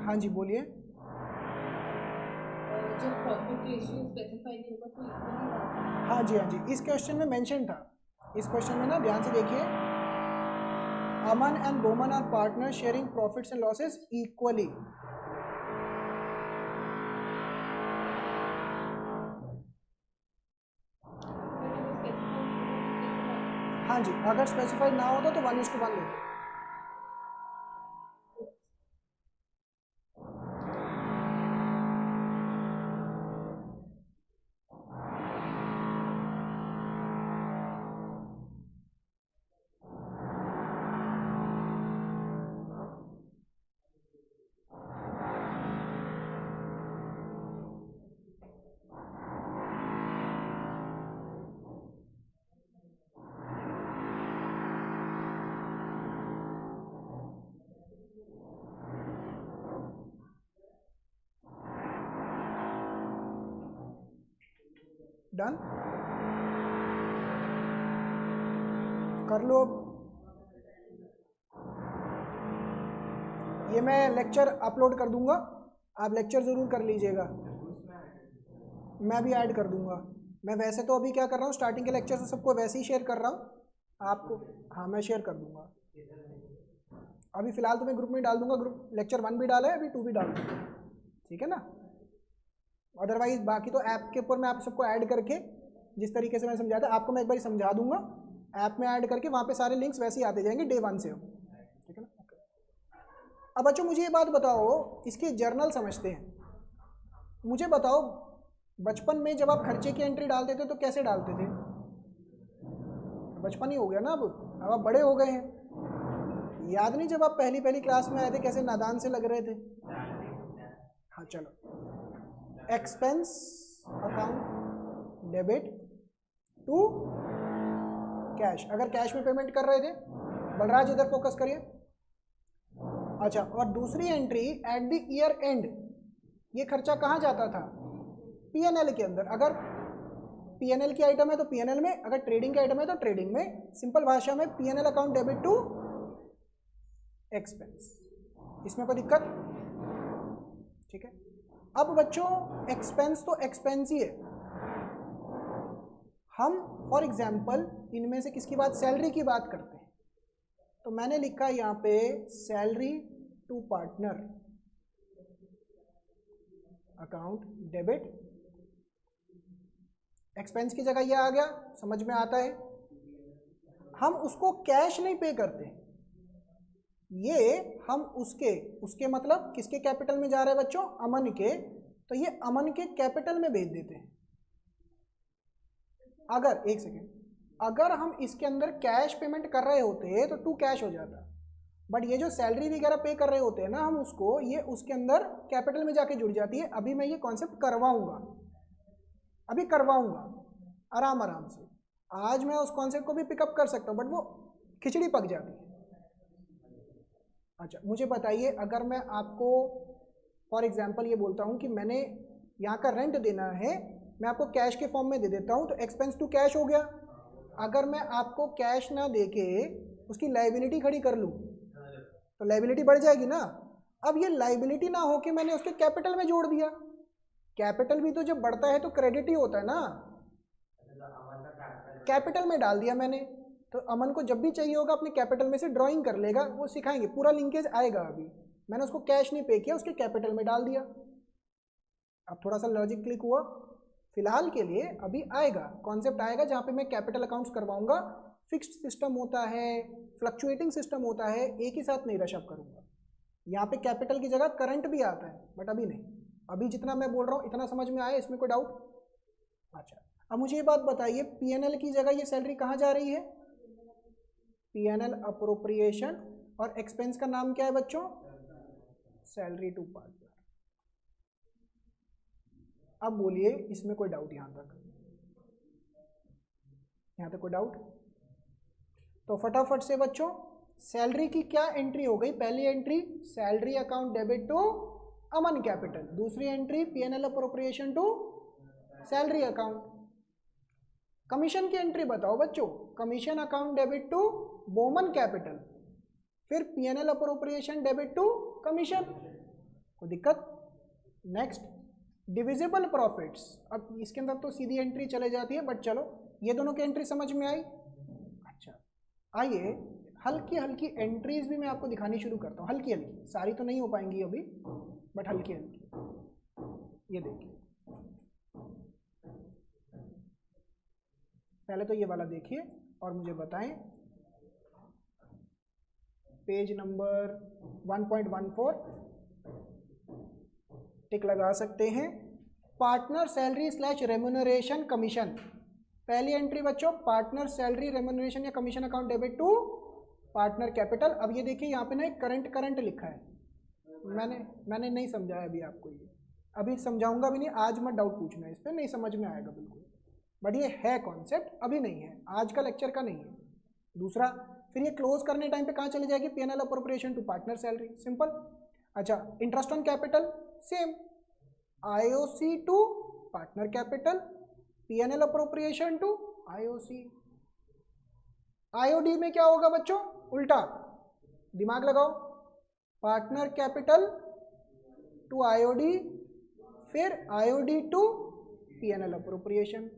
हाँ जी बोलिए। जब प्रॉफिट रेशियो स्पेसिफाई नहीं होगा तो इक्वली बात। हाँ जी, हाँ जी, इस क्वेश्चन में मेंशन था। इस क्वेश्चन में ना ध्यान से देखिए, Aman and Boman are partner sharing profits and losses equally. हाँ जी, अगर स्पेसिफाइड ना होता तो 1:1 लेते। डन, कर लो। ये मैं लेक्चर अपलोड कर दूंगा, आप लेक्चर ज़रूर कर लीजिएगा। मैं भी ऐड कर दूंगा। मैं वैसे तो अभी क्या कर रहा हूँ, स्टार्टिंग के लेक्चर से सबको वैसे ही शेयर कर रहा हूँ आपको। हाँ मैं शेयर कर दूंगा। अभी फ़िलहाल तो मैं ग्रुप में डाल दूंगा, ग्रुप लेक्चर 1 भी डाला है, अभी 2 भी डाल दूंगा, ठीक है ना। अदरवाइज बाकी तो ऐप के ऊपर मैं आप सबको ऐड करके, जिस तरीके से मैंने समझाया था आपको, मैं एक बार समझा दूंगा। ऐप में ऐड करके वहाँ पे सारे लिंक्स वैसे ही आते जाएंगे डे 1 से, ठीक है ना। अब बच्चों मुझे ये बात बताओ, इसकी जर्नल समझते हैं। मुझे बताओ, बचपन में जब आप खर्चे की एंट्री डालते थे तो कैसे डालते थे? बचपन ही हो गया ना, अब आप बड़े हो गए हैं। याद नहीं जब आप पहली पहली क्लास में आए थे कैसे नादान से लग रहे थे? हाँ चलो, expense account debit to cash. अगर कैश में पेमेंट कर रहे थे, बलराज इधर फोकस करिए। अच्छा, और दूसरी entry at the year and, ये खर्चा कहाँ जाता था? पीएनएल के अंदर। अगर पीएनएल की आइटम है तो पीएनएल में, अगर ट्रेडिंग की आइटम है तो ट्रेडिंग में। सिंपल भाषा में PNL account debit to expense. इसमें कोई दिक्कत? ठीक है। अब बच्चों एक्सपेंस तो एक्सपेंस ही है। हम फॉर एग्जाम्पल इनमें से किसकी बात, सैलरी की बात करते हैं, तो मैंने लिखा यहाँ पे salary to partner account debit. Expense की जगह ये आ गया, समझ में आता है। हम उसको कैश नहीं पे करते, ये हम उसके मतलब किसके कैपिटल में जा रहे हैं बच्चों? अमन के। तो ये अमन के कैपिटल में भेज देते हैं। अगर एक सेकेंड, अगर हम इसके अंदर कैश पेमेंट कर रहे होते तो टू कैश हो जाता, बट ये जो सैलरी वगैरह पे कर रहे होते हैं ना हम उसको, ये उसके अंदर कैपिटल में जाके जुड़ जाती है। अभी मैं ये कॉन्सेप्ट करवाऊंगा, अभी करवाऊंगा। आराम आराम से। आज मैं उस कॉन्सेप्ट को भी पिकअप कर सकता हूँ, बट वो खिचड़ी पक जाती है। अच्छा मुझे बताइए, अगर मैं आपको फॉर एग्जांपल ये बोलता हूँ कि मैंने यहाँ का रेंट देना है, मैं आपको कैश के फॉर्म में दे देता हूँ, तो एक्सपेंस टू कैश हो गया। अगर मैं आपको कैश ना देके उसकी लाइबिलिटी खड़ी कर लूँ तो लाइबिलिटी बढ़ जाएगी ना। अब ये लाइबिलिटी ना हो कि मैंने उसके कैपिटल में जोड़ दिया। कैपिटल भी तो जब बढ़ता है तो क्रेडिट ही होता है ना, कैपिटल में डाल दिया मैंने, तो अमन को जब भी चाहिए होगा अपने कैपिटल में से ड्राइंग कर लेगा, वो सिखाएंगे, पूरा लिंकेज आएगा। अभी मैंने उसको कैश नहीं पे किया, उसके कैपिटल में डाल दिया। अब थोड़ा सा लॉजिक क्लिक हुआ। फिलहाल के लिए अभी आएगा कॉन्सेप्ट, आएगा जहाँ पे मैं कैपिटल अकाउंट्स करवाऊंगा। फिक्स्ड सिस्टम होता है, फ्लक्चुएटिंग सिस्टम होता है, एक ही साथ नहीं रशअप करूंगा। यहाँ पे कैपिटल की जगह करंट भी आता है, बट अभी नहीं। अभी जितना मैं बोल रहा हूँ इतना समझ में आया, इसमें कोई डाउट? अच्छा अब मुझे ये बात बताइए, पीएनएल की जगह ये सैलरी कहाँ जा रही है? पीएनएल अप्रोप्रिएशन, और एक्सपेंस का नाम क्या है बच्चों? Salary to partner. अब बोलिए इसमें कोई डाउट? यहाँ तक कोई डाउट? तो फटाफट से बच्चों, सैलरी की क्या एंट्री हो गई? पहली entry salary account debit to Aman capital, दूसरी entry PNL appropriation to salary account. Commission की एंट्री बताओ बच्चों, commission account debit to Boman capital, फिर PNL appropriation debit to commission. कोई दिक्कत? Next divisible profits. अब इसके अंदर तो सीधी एंट्री चले जाती है, बट चलो ये दोनों की एंट्री समझ में आई। अच्छा आइए हल्की हल्की एंट्रीज भी मैं आपको दिखानी शुरू करता हूँ, हल्की हल्की, सारी तो नहीं हो पाएंगी अभी, बट हल्की हल्की। ये देखिए, पहले तो ये वाला देखिए और मुझे बताएं, पेज नंबर 1.14 टिक लगा सकते हैं। Partner salary slash remuneration commission, पहली एंट्री बच्चों पार्टनर सैलरी रेम्यूनरेशन या commission account debit to partner capital. अब ये देखिए यहाँ पे ना एक करंट लिखा है, मैंने नहीं समझाया अभी आपको, ये अभी समझाऊंगा भी नहीं, आज मत डाउट पूछना, इस पर नहीं समझ में आएगा बिल्कुल, बट ये है कॉन्सेप्ट, अभी नहीं है, आज का लेक्चर का नहीं है। दूसरा फिर ये क्लोज करने टाइम पे कहाँ चली जाएगी? PNL appropriation to partner salary, simple. अच्छा interest on capital same, IOC to partner capital, PNL appropriation to IOC. IOD में क्या होगा बच्चों? उल्टा, दिमाग लगाओ, पार्टनर कैपिटल टू आईओडी, फिर आईओडी टू पीएनएल अप्रोप्रिएशन।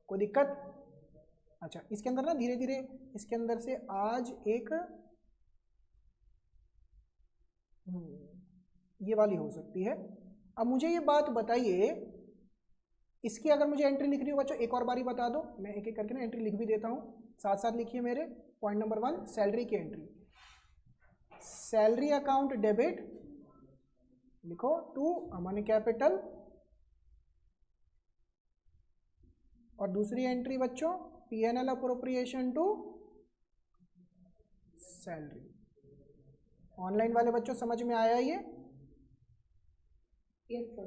कोई दिक्कत? अच्छा इसके अंदर ना धीरे धीरे इसके अंदर से आज एक ये वाली हो सकती है। अब मुझे ये बात बताइए, इसकी अगर मुझे एंट्री लिखनी हो बच्चों, एक और बारी बता दो, मैं एक एक करके ना एंट्री लिख भी देता हूँ, साथ साथ लिखिए मेरे। पॉइंट नंबर 1 सैलरी की एंट्री, सैलरी अकाउंट डेबिट लिखो टू अमन कैपिटल, और दूसरी एंट्री बच्चों PNL appropriation to salary. Online वाले बच्चों समझ में आया ये? Yes sir.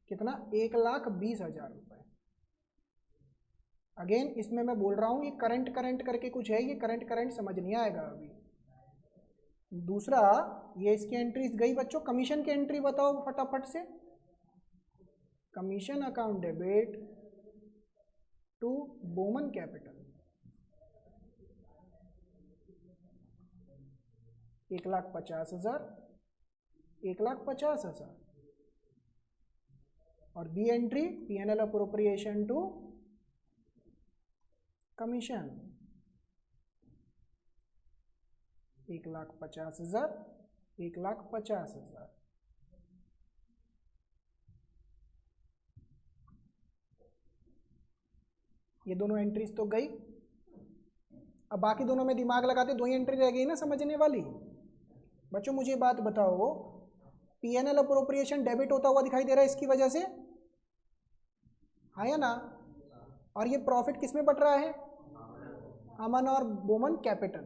कितना? 1,20,000 रुपए। अगेन इसमें मैं बोल रहा हूँ ये करंट करके कुछ है, ये करंट समझ नहीं आएगा अभी। दूसरा ये इसकी एंट्रीज गई बच्चों, कमीशन की एंट्री बताओ फटाफट से। Commission account debit to Boman capital, 1,50,000, 1,50,000। और बी entry PNL appropriation to commission, 1,50,000, 1,50,000। ये दोनों एंट्रीज तो गई। अब बाकी दोनों में दिमाग लगाते, दो ही एंट्री रह गई ना समझने वाली। बच्चों मुझे बात बताओ, पीएनएल अप्रोप्रिएशन डेबिट होता हुआ दिखाई दे रहा है इसकी वजह से, हाँ या ना? और ये प्रॉफिट किस में बट रहा है? अमन और बोमन कैपिटल।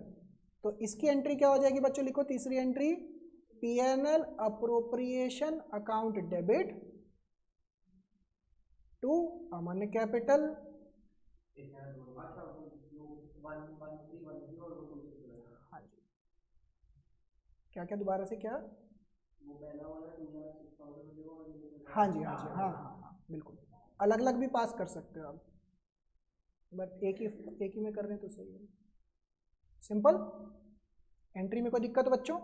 तो इसकी एंट्री क्या हो जाएगी बच्चों? लिखो तीसरी entry PNL appropriation account debit to अमान्य कैपिटल। हाँ जी, क्या क्या दोबारा से क्या? हाँ जी, हाँ जी, हाँ हाँ हाँ बिल्कुल, अलग अलग भी पास कर सकते हो आप, बट एक ही में कर रहे हैं तो सही है। सिंपल एंट्री में कोई दिक्कत बच्चों?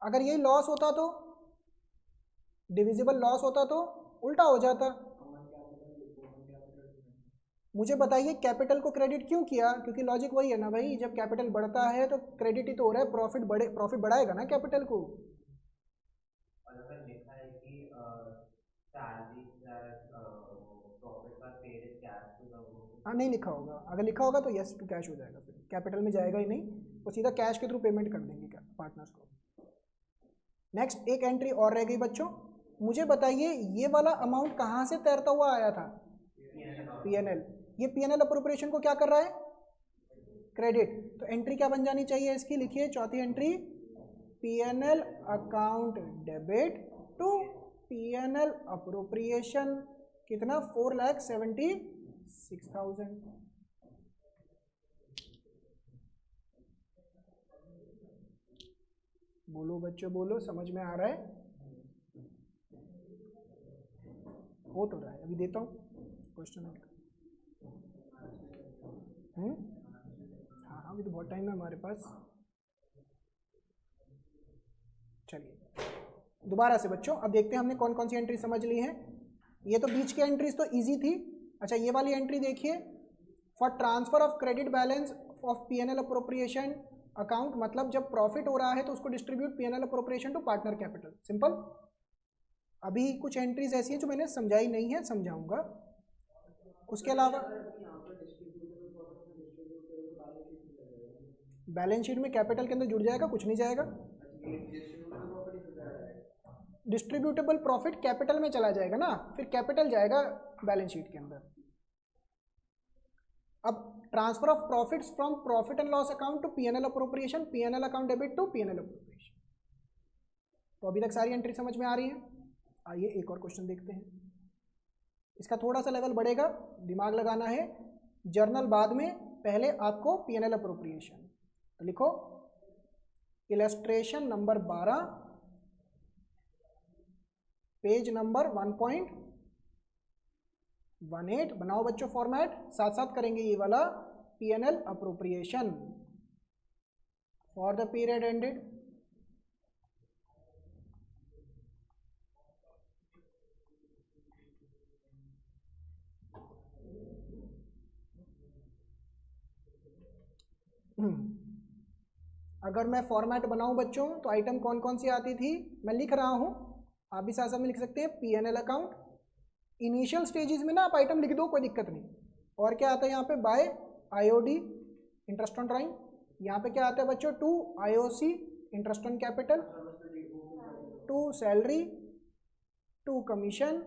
अगर यही लॉस होता तो, डिविजिबल लॉस होता तो उल्टा हो जाता। मुझे बताइए कैपिटल को क्रेडिट क्यों किया? क्योंकि लॉजिक वही है ना भाई, जब कैपिटल बढ़ता है तो क्रेडिट ही तो हो रहा है, प्रॉफिट बढ़ाएगा ना कैपिटल को। और अगर लिखा है कि सैलरी प्रॉफिट का पेड कैश टू द, हाँ नहीं लिखा होगा, अगर लिखा होगा तो यस टू कैश हो जाएगा, फिर कैपिटल में जाएगा ही नहीं, वो सीधा कैश के थ्रू पेमेंट कर देंगे क्या पार्टनर्स को। नेक्स्ट एक एंट्री और रह गई बच्चों, मुझे बताइए ये वाला अमाउंट कहाँ से तैरता हुआ आया था? पीएनएल। ये पीएनएल अप्रोप्रिएशन को क्या कर रहा है? क्रेडिट। तो एंट्री क्या बन जानी चाहिए इसकी? लिखिए चौथी entry, PNL account debit to PNL appropriation. कितना? 4,76,000। बोलो बच्चों बोलो, समझ में आ रहा है? हो तो रहा है, अभी देता हूँ क्वेश्चन। हाँ हाँ, अभी तो बहुत टाइम है हमारे पास। चलिए दोबारा से बच्चों, अब देखते हैं हमने कौन कौन सी एंट्री समझ ली हैं। ये तो बीच की एंट्रीज तो इजी थी। अच्छा ये वाली एंट्री देखिए, for transfer of credit balance of PNL appropriation account, मतलब जब प्रॉफिट हो रहा है तो उसको distribute PNL appropriation to partner capital. Simple. अभी कुछ एंट्रीज ऐसी हैं जो मैंने समझाई नहीं है, समझाऊंगा। उसके अलावा बैलेंस शीट में कैपिटल के अंदर जुड़ जाएगा, कुछ नहीं जाएगा। डिस्ट्रीब्यूटेबल प्रॉफिट कैपिटल में चला जाएगा ना, फिर कैपिटल जाएगा बैलेंस शीट के अंदर। अब transfer of profits from profit and loss account to PNL appropriation, PNL account debit to PNL appropriation. तो अभी तक सारी एंट्री समझ में आ रही है। आइए एक और क्वेश्चन देखते हैं, इसका थोड़ा सा लेवल बढ़ेगा, दिमाग लगाना है। जर्नल बाद में, पहले आपको पीएनएल अप्रोप्रिएशन। तो लिखो इलस्ट्रेशन नंबर 12 पेज नंबर 1.18 बनाओ बच्चों फॉर्मेट, साथ साथ करेंगे ये वाला PNL appropriation for the period ended. अगर मैं फॉर्मेट बनाऊं बच्चों तो आइटम कौन कौन सी आती थी, मैं लिख रहा हूं, आप भी साथ साथ में लिख सकते हैं। पीएनएल अकाउंट, इनिशियल स्टेजेस में ना आप आइटम लिख दो, कोई दिक्कत नहीं। और क्या आता है यहाँ पे? By IOD interest on drawing. यहाँ पे क्या आता है बच्चों? To IOC interest on capital, to salary, to commission.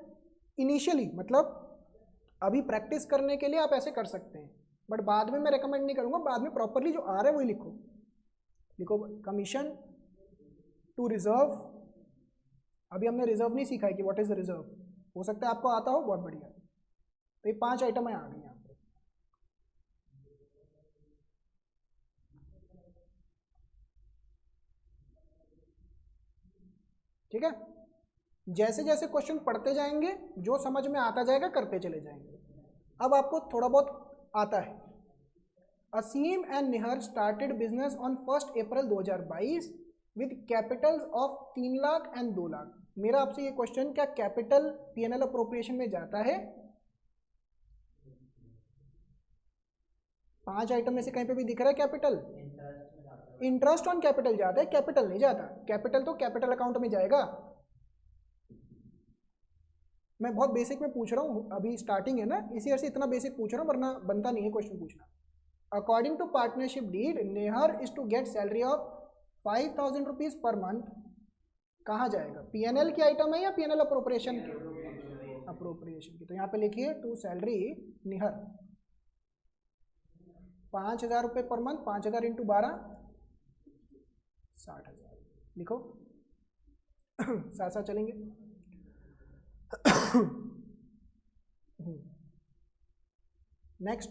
Initially मतलब अभी प्रैक्टिस करने के लिए आप ऐसे कर सकते हैं, बट बाद में मैं रेकमेंड नहीं करूँगा, बाद में प्रॉपरली जो आ रहा है वही लिखो। लिखो कमीशन, टू रिजर्व। अभी हमने रिजर्व नहीं सीखा है कि व्हाट इज द रिजर्व, हो सकता है आपको आता हो, बहुत बढ़िया। तो ये 5 आइटम आ गई यहाँ पे। ठीक है, जैसे जैसे क्वेश्चन पढ़ते जाएंगे, जो समझ में आता जाएगा करते चले जाएंगे। अब आपको थोड़ा बहुत आता है। Aseem and Nihar started business on 1 April 2022 with capitals of 3 lakh and 2 lakh. मेरा आपसे ये क्वेश्चन, क्या कैपिटल पीएनएल अप्रोप्रिएशन में जाता है? 5 आइटम में से कहीं पे भी दिख रहा है कैपिटल? इंटरेस्ट ऑन कैपिटल जाता है, कैपिटल नहीं जाता। कैपिटल तो कैपिटल अकाउंट में जाएगा। मैं बहुत बेसिक में पूछ रहा हूँ, अभी स्टार्टिंग है ना, इसी वजह से इतना बेसिक पूछ रहा हूँ, वरना बनता नहीं है क्वेश्चन पूछना। According to partnership deed, Nihar is to get salary of 5,000 rupees per month. कहाँ जाएगा? पीएनएल की आइटम है या पीएनएल अप्रोप्रिएशन की? अप्रोप्रिएशन की। तो यहाँ पे लिखिए टू सैलरी निहर 5,000 रुपये पर मंथ, 5,000 इंटू 12 60,000। लिखो साथ साथ चलेंगे। Next,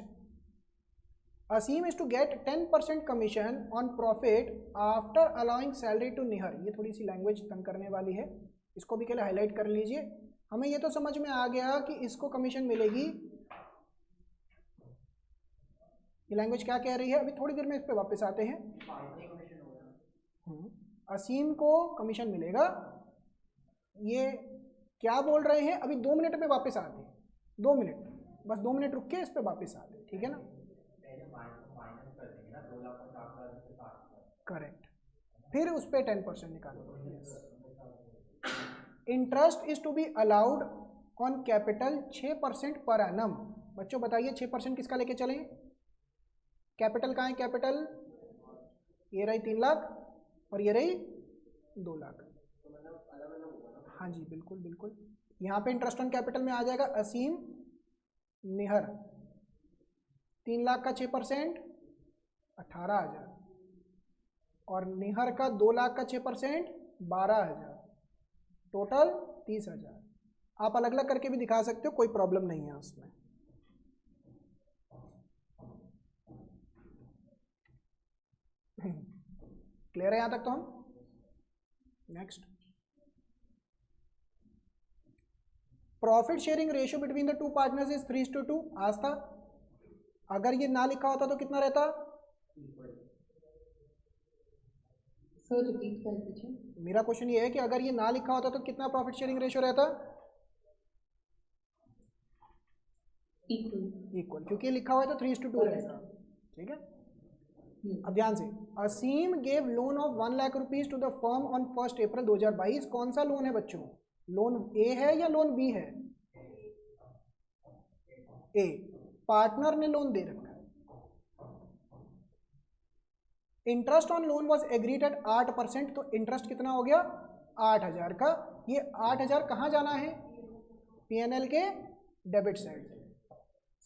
Aseem is to get 10% commission on profit after allowing salary to Nihar. ये थोड़ी सी लैंग्वेज तंग करने वाली है, इसको भी पहले हाईलाइट कर लीजिए। हमें ये तो समझ में आ गया कि इसको कमीशन मिलेगी। ये लैंग्वेज क्या कह रही है, अभी थोड़ी देर में इस पे वापस आते हैं। असीम को कमीशन मिलेगा, ये क्या बोल रहे हैं, अभी 2 मिनट में वापस आते हैं। 2 मिनट, बस 2 मिनट रुक के इस पे वापस आते हैं, ठीक है ना। करेक्ट, फिर उस पर 10% निकालो। Interest is to be allowed on capital 6% per annum. बच्चों बताइए 6% किसका लेके चलें, कैपिटल कहाँ है, कैपिटल ये रही 3 लाख और ये रही 2 लाख। हाँ जी बिल्कुल बिल्कुल, यहाँ पे इंटरेस्ट ऑन कैपिटल में आ जाएगा असीम निहर। 3 लाख का 6% 18,000 और निहर का 2 लाख का 6% 12,000, टोटल 30,000। आप अलग अलग करके भी दिखा सकते हो, कोई प्रॉब्लम नहीं है उसमें। क्लियर है यहाँ तक तो हम। Next, profit sharing ratio between the 2 partners is 3:2। आज था, अगर ये ना लिखा होता तो कितना रहता। सर रिपीट कर दीजिए। मेरा क्वेश्चन ये है कि अगर ये ना लिखा होता तो कितना प्रॉफिट शेयरिंग रेशियो रहता। इक्वल, क्योंकि लिखा हुआ है तो 3:2 रहेगा, ठीक है। अब ध्यान से, Aseem gave loan of 1 lakh rupees to the firm on 1 April 2022। कौन सा लोन है बच्चों, लोन ए है या लोन बी है। ए, पार्टनर ने लोन दे रखा है। Interest on loan was agreed at 8%, तो इंटरेस्ट कितना हो गया 8,000 का। ये 8,000 कहाँ जाना है, पीएनएल के डेबिट साइड।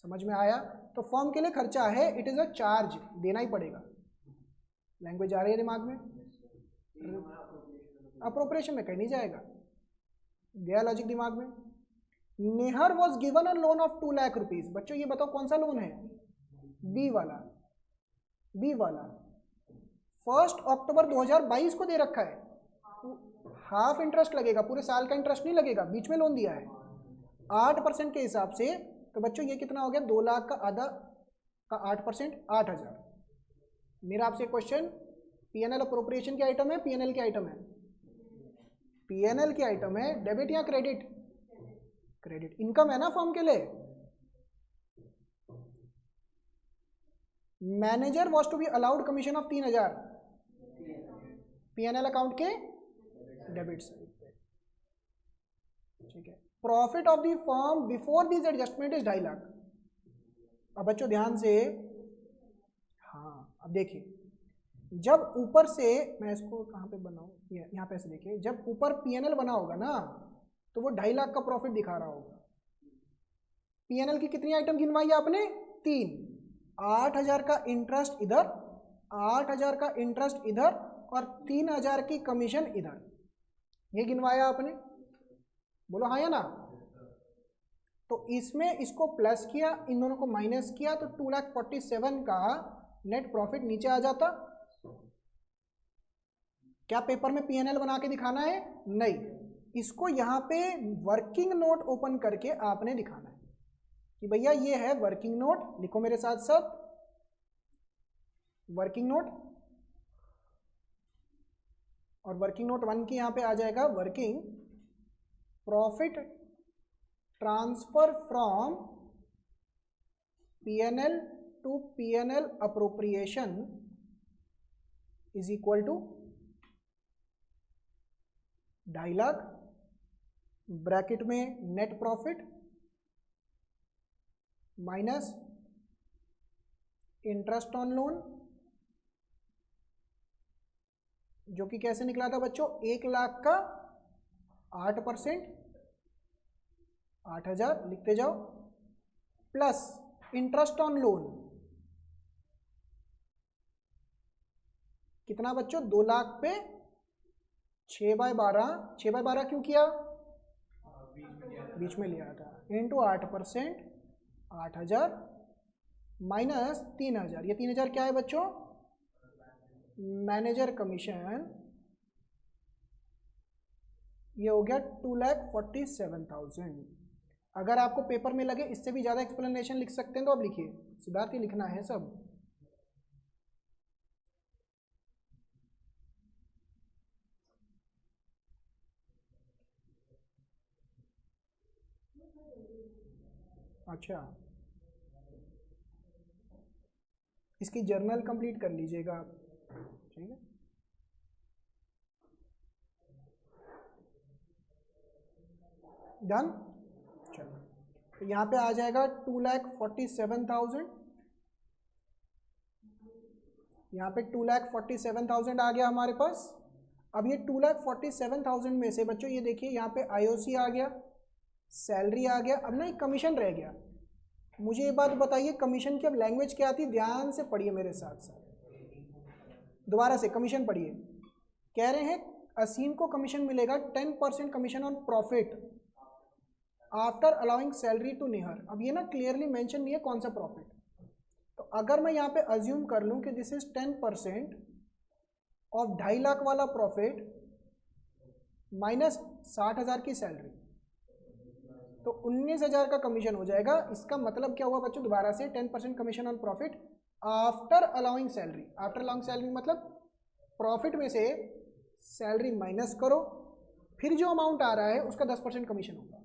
समझ में आया, तो फर्म के लिए खर्चा है, इट इज अ चार्ज, देना ही पड़ेगा। लैंग्वेज आ रही है दिमाग में, अप्रोप्रिएशन में कहीं नहीं जाएगा, गया लॉजिक दिमाग में। Nihar was given a loan of 2 lakh rupees. बच्चों ये बताओ कौन सा लोन है, बी वाला। बी वाला 1 अक्टूबर 2022 को दे रखा है, हाफ इंटरेस्ट लगेगा, पूरे साल का इंटरेस्ट नहीं लगेगा, बीच में लोन दिया है 8% के हिसाब से। तो बच्चों ये कितना हो गया, 2 लाख का आधा का 8%, 8,000। मेरा आपसे क्वेश्चन, पीएनएल अप्रोप्रिएशन के आइटम है, पीएनएल के आइटम है, पीएनएल के आइटम है, डेबिट या क्रेडिट, क्रेडिट। इनकम है ना फर्म के लिए। Manager was to be allowed commission of 3,000 PNL account के डेबिट साइड पे, ठीक है। Profit of the firm before this adjustment is 2.5 lakh. अब बच्चों ध्यान से, हाँ अब देखिए, जब ऊपर से, मैं इसको कहाँ पे बनाऊँ, यहाँ पे ऐसे देखिए, जब ऊपर पीएनएल बना होगा ना तो वो 2.5 लाख का प्रॉफिट दिखा रहा होगा। पीएनएल की कितनी आइटम गिनवाई आपने, 3। 8,000 का इंटरेस्ट इधर, 8,000 का इंटरेस्ट इधर और 3,000 की कमीशन इधर, ये गिनवाया आपने, बोलो हाँ या ना। तो इसमें इसको प्लस किया, इन दोनों को माइनस किया, तो 2,47,000 का नेट प्रॉफिट नीचे आ जाता। क्या पेपर में पीएनएल बना के दिखाना है, नहीं, इसको यहाँ पे वर्किंग नोट ओपन करके आपने दिखाना है कि भैया ये है वर्किंग नोट। लिखो मेरे साथ साथ, वर्किंग नोट, और वर्किंग नोट 1 की यहाँ पे आ जाएगा working profit transfer from PNL to PNL appropriation is equal to 2.5 lakh, bracket में net profit minus interest on loan, जो कि कैसे निकला था बच्चों, 1 लाख का 8%, 8,000 लिखते जाओ, प्लस इंटरेस्ट ऑन लोन कितना बच्चों, 2 लाख पे 6/12। 6/12 क्यों किया, बीच में लिया था, इंटू 8%, 8,000 माइनस 3,000, ये 3,000 क्या है बच्चों? मैनेजर कमीशन, ये हो गया 2,47,000। अगर आपको पेपर में लगे इससे भी ज़्यादा एक्सप्लेनेशन लिख सकते हैं तो आप लिखिए, सिद्धार्थ ही लिखना है सब। अच्छा, इसकी जर्नल कंप्लीट कर लीजिएगा आप, ठीक है। डन, चलो तो यहाँ पे आ जाएगा 2,47,000, यहाँ पे 2,47,000 आ गया हमारे पास। अब ये 2,47,000 में से बच्चों ये देखिए यहाँ पे आईओसी आ गया, सैलरी आ गया, अब ना एक कमीशन रह गया। मुझे ये बात बताइए कमीशन की अब लैंग्वेज क्या आती है, ध्यान से पढ़िए मेरे साथ साथ, दोबारा से कमीशन पढ़िए। कह रहे हैं असीम को कमीशन मिलेगा 10% commission on profit after allowing salary to Nihar. अब ये ना क्लियरली मेंशन नहीं है कौन सा प्रॉफिट, तो अगर मैं यहाँ पे अज्यूम कर लूँ कि दिस इज 10% ऑफ 2.5 लाख वाला प्रॉफिट माइनस 60,000 की सैलरी, तो 19,000 का कमीशन हो जाएगा। इसका मतलब क्या हुआ बच्चों, दोबारा से 10% commission on profit after allowing salary. After allowing salary मतलब प्रॉफिट में से सैलरी माइनस करो, फिर जो अमाउंट आ रहा है उसका 10% कमीशन होगा।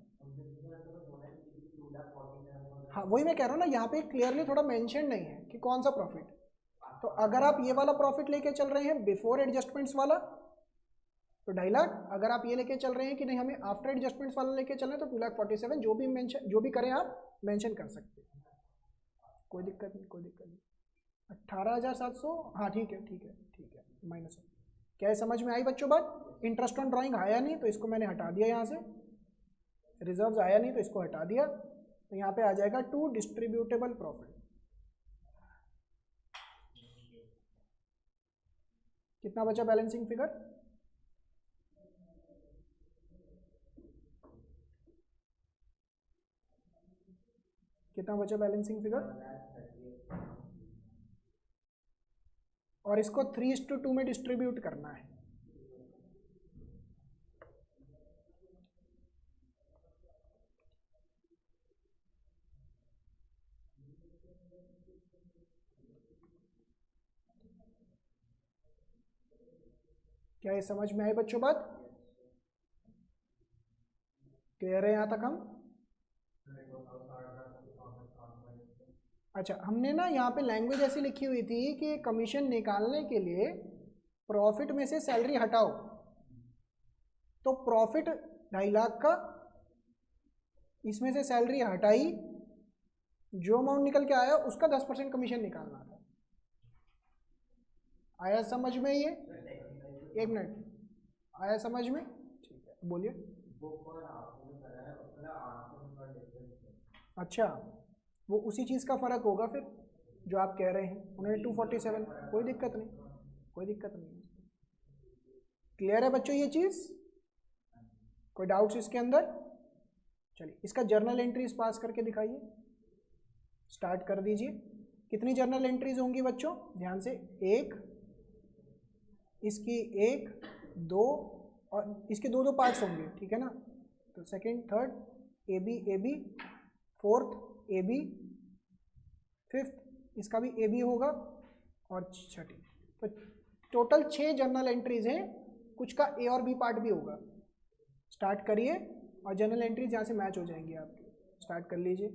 हाँ वही मैं कह रहा हूँ ना, यहाँ पे क्लियरली थोड़ा मेंशन नहीं है कि कौन सा प्रॉफिट। तो अगर आप ये वाला प्रॉफिट लेके चल रहे हैं बिफोर एडजस्टमेंट्स वाला तो 2.5 लाख, अगर आप ये लेके चल रहे हैं कि नहीं हमें आफ्टर एडजस्टमेंट्स वाला लेके चल रहे हैं तो 2,47,000, जो भी करें आप मेंशन कर सकते हैं, कोई दिक्कत नहीं, कोई दिक्कत नहीं। 18,700, हाँ ठीक है ठीक है ठीक है, माइनस। क्या है समझ में आई बच्चों बात? इंटरेस्ट ऑन ड्राइंग आया नहीं तो इसको मैंने हटा दिया, यहाँ से रिजर्व्स आया नहीं तो इसको हटा दिया, तो यहाँ पे आ जाएगा टू डिस्ट्रीब्यूटेबल प्रॉफिट। कितना बचा बैलेंसिंग फिगर? कितना बचा बैलेंसिंग फिगर? और इसको 3:2 में डिस्ट्रीब्यूट करना है। क्या ये समझ में आई बच्चों बात? क्लियर है यहाँ तक हम? अच्छा, हमने ना यहाँ पे लैंग्वेज ऐसी लिखी हुई थी कि कमीशन निकालने के लिए प्रॉफिट में से सैलरी हटाओ, तो प्रॉफिट 2.5 लाख का, इसमें से सैलरी हटाई, जो अमाउंट निकल के आया उसका 10% कमीशन निकालना था। आया समझ में ये? एक मिनट, आया समझ में? ठीक है बोलिए। अच्छा, वो उसी चीज़ का फ़र्क होगा फिर जो आप कह रहे हैं, उन्होंने 247, कोई दिक्कत नहीं, कोई दिक्कत नहीं। क्लियर है बच्चों ये चीज़? कोई डाउट्स इसके अंदर? चलिए इसका जर्नल एंट्रीज पास करके दिखाइए, स्टार्ट कर दीजिए। कितनी जर्नल एंट्रीज होंगी बच्चों? ध्यान से, एक, इसकी एक, दो, और इसके दो पार्ट्स होंगे, ठीक है ना। तो second, third, A B, fourth A B, fifth इसका भी ए बी होगा, और छठी। तो टोटल 6 जर्नल एंट्रीज हैं, कुछ का ए और बी पार्ट भी होगा। स्टार्ट करिए और जर्नल एंट्रीज यहाँ से मैच हो जाएंगी आपकी, स्टार्ट कर लीजिए।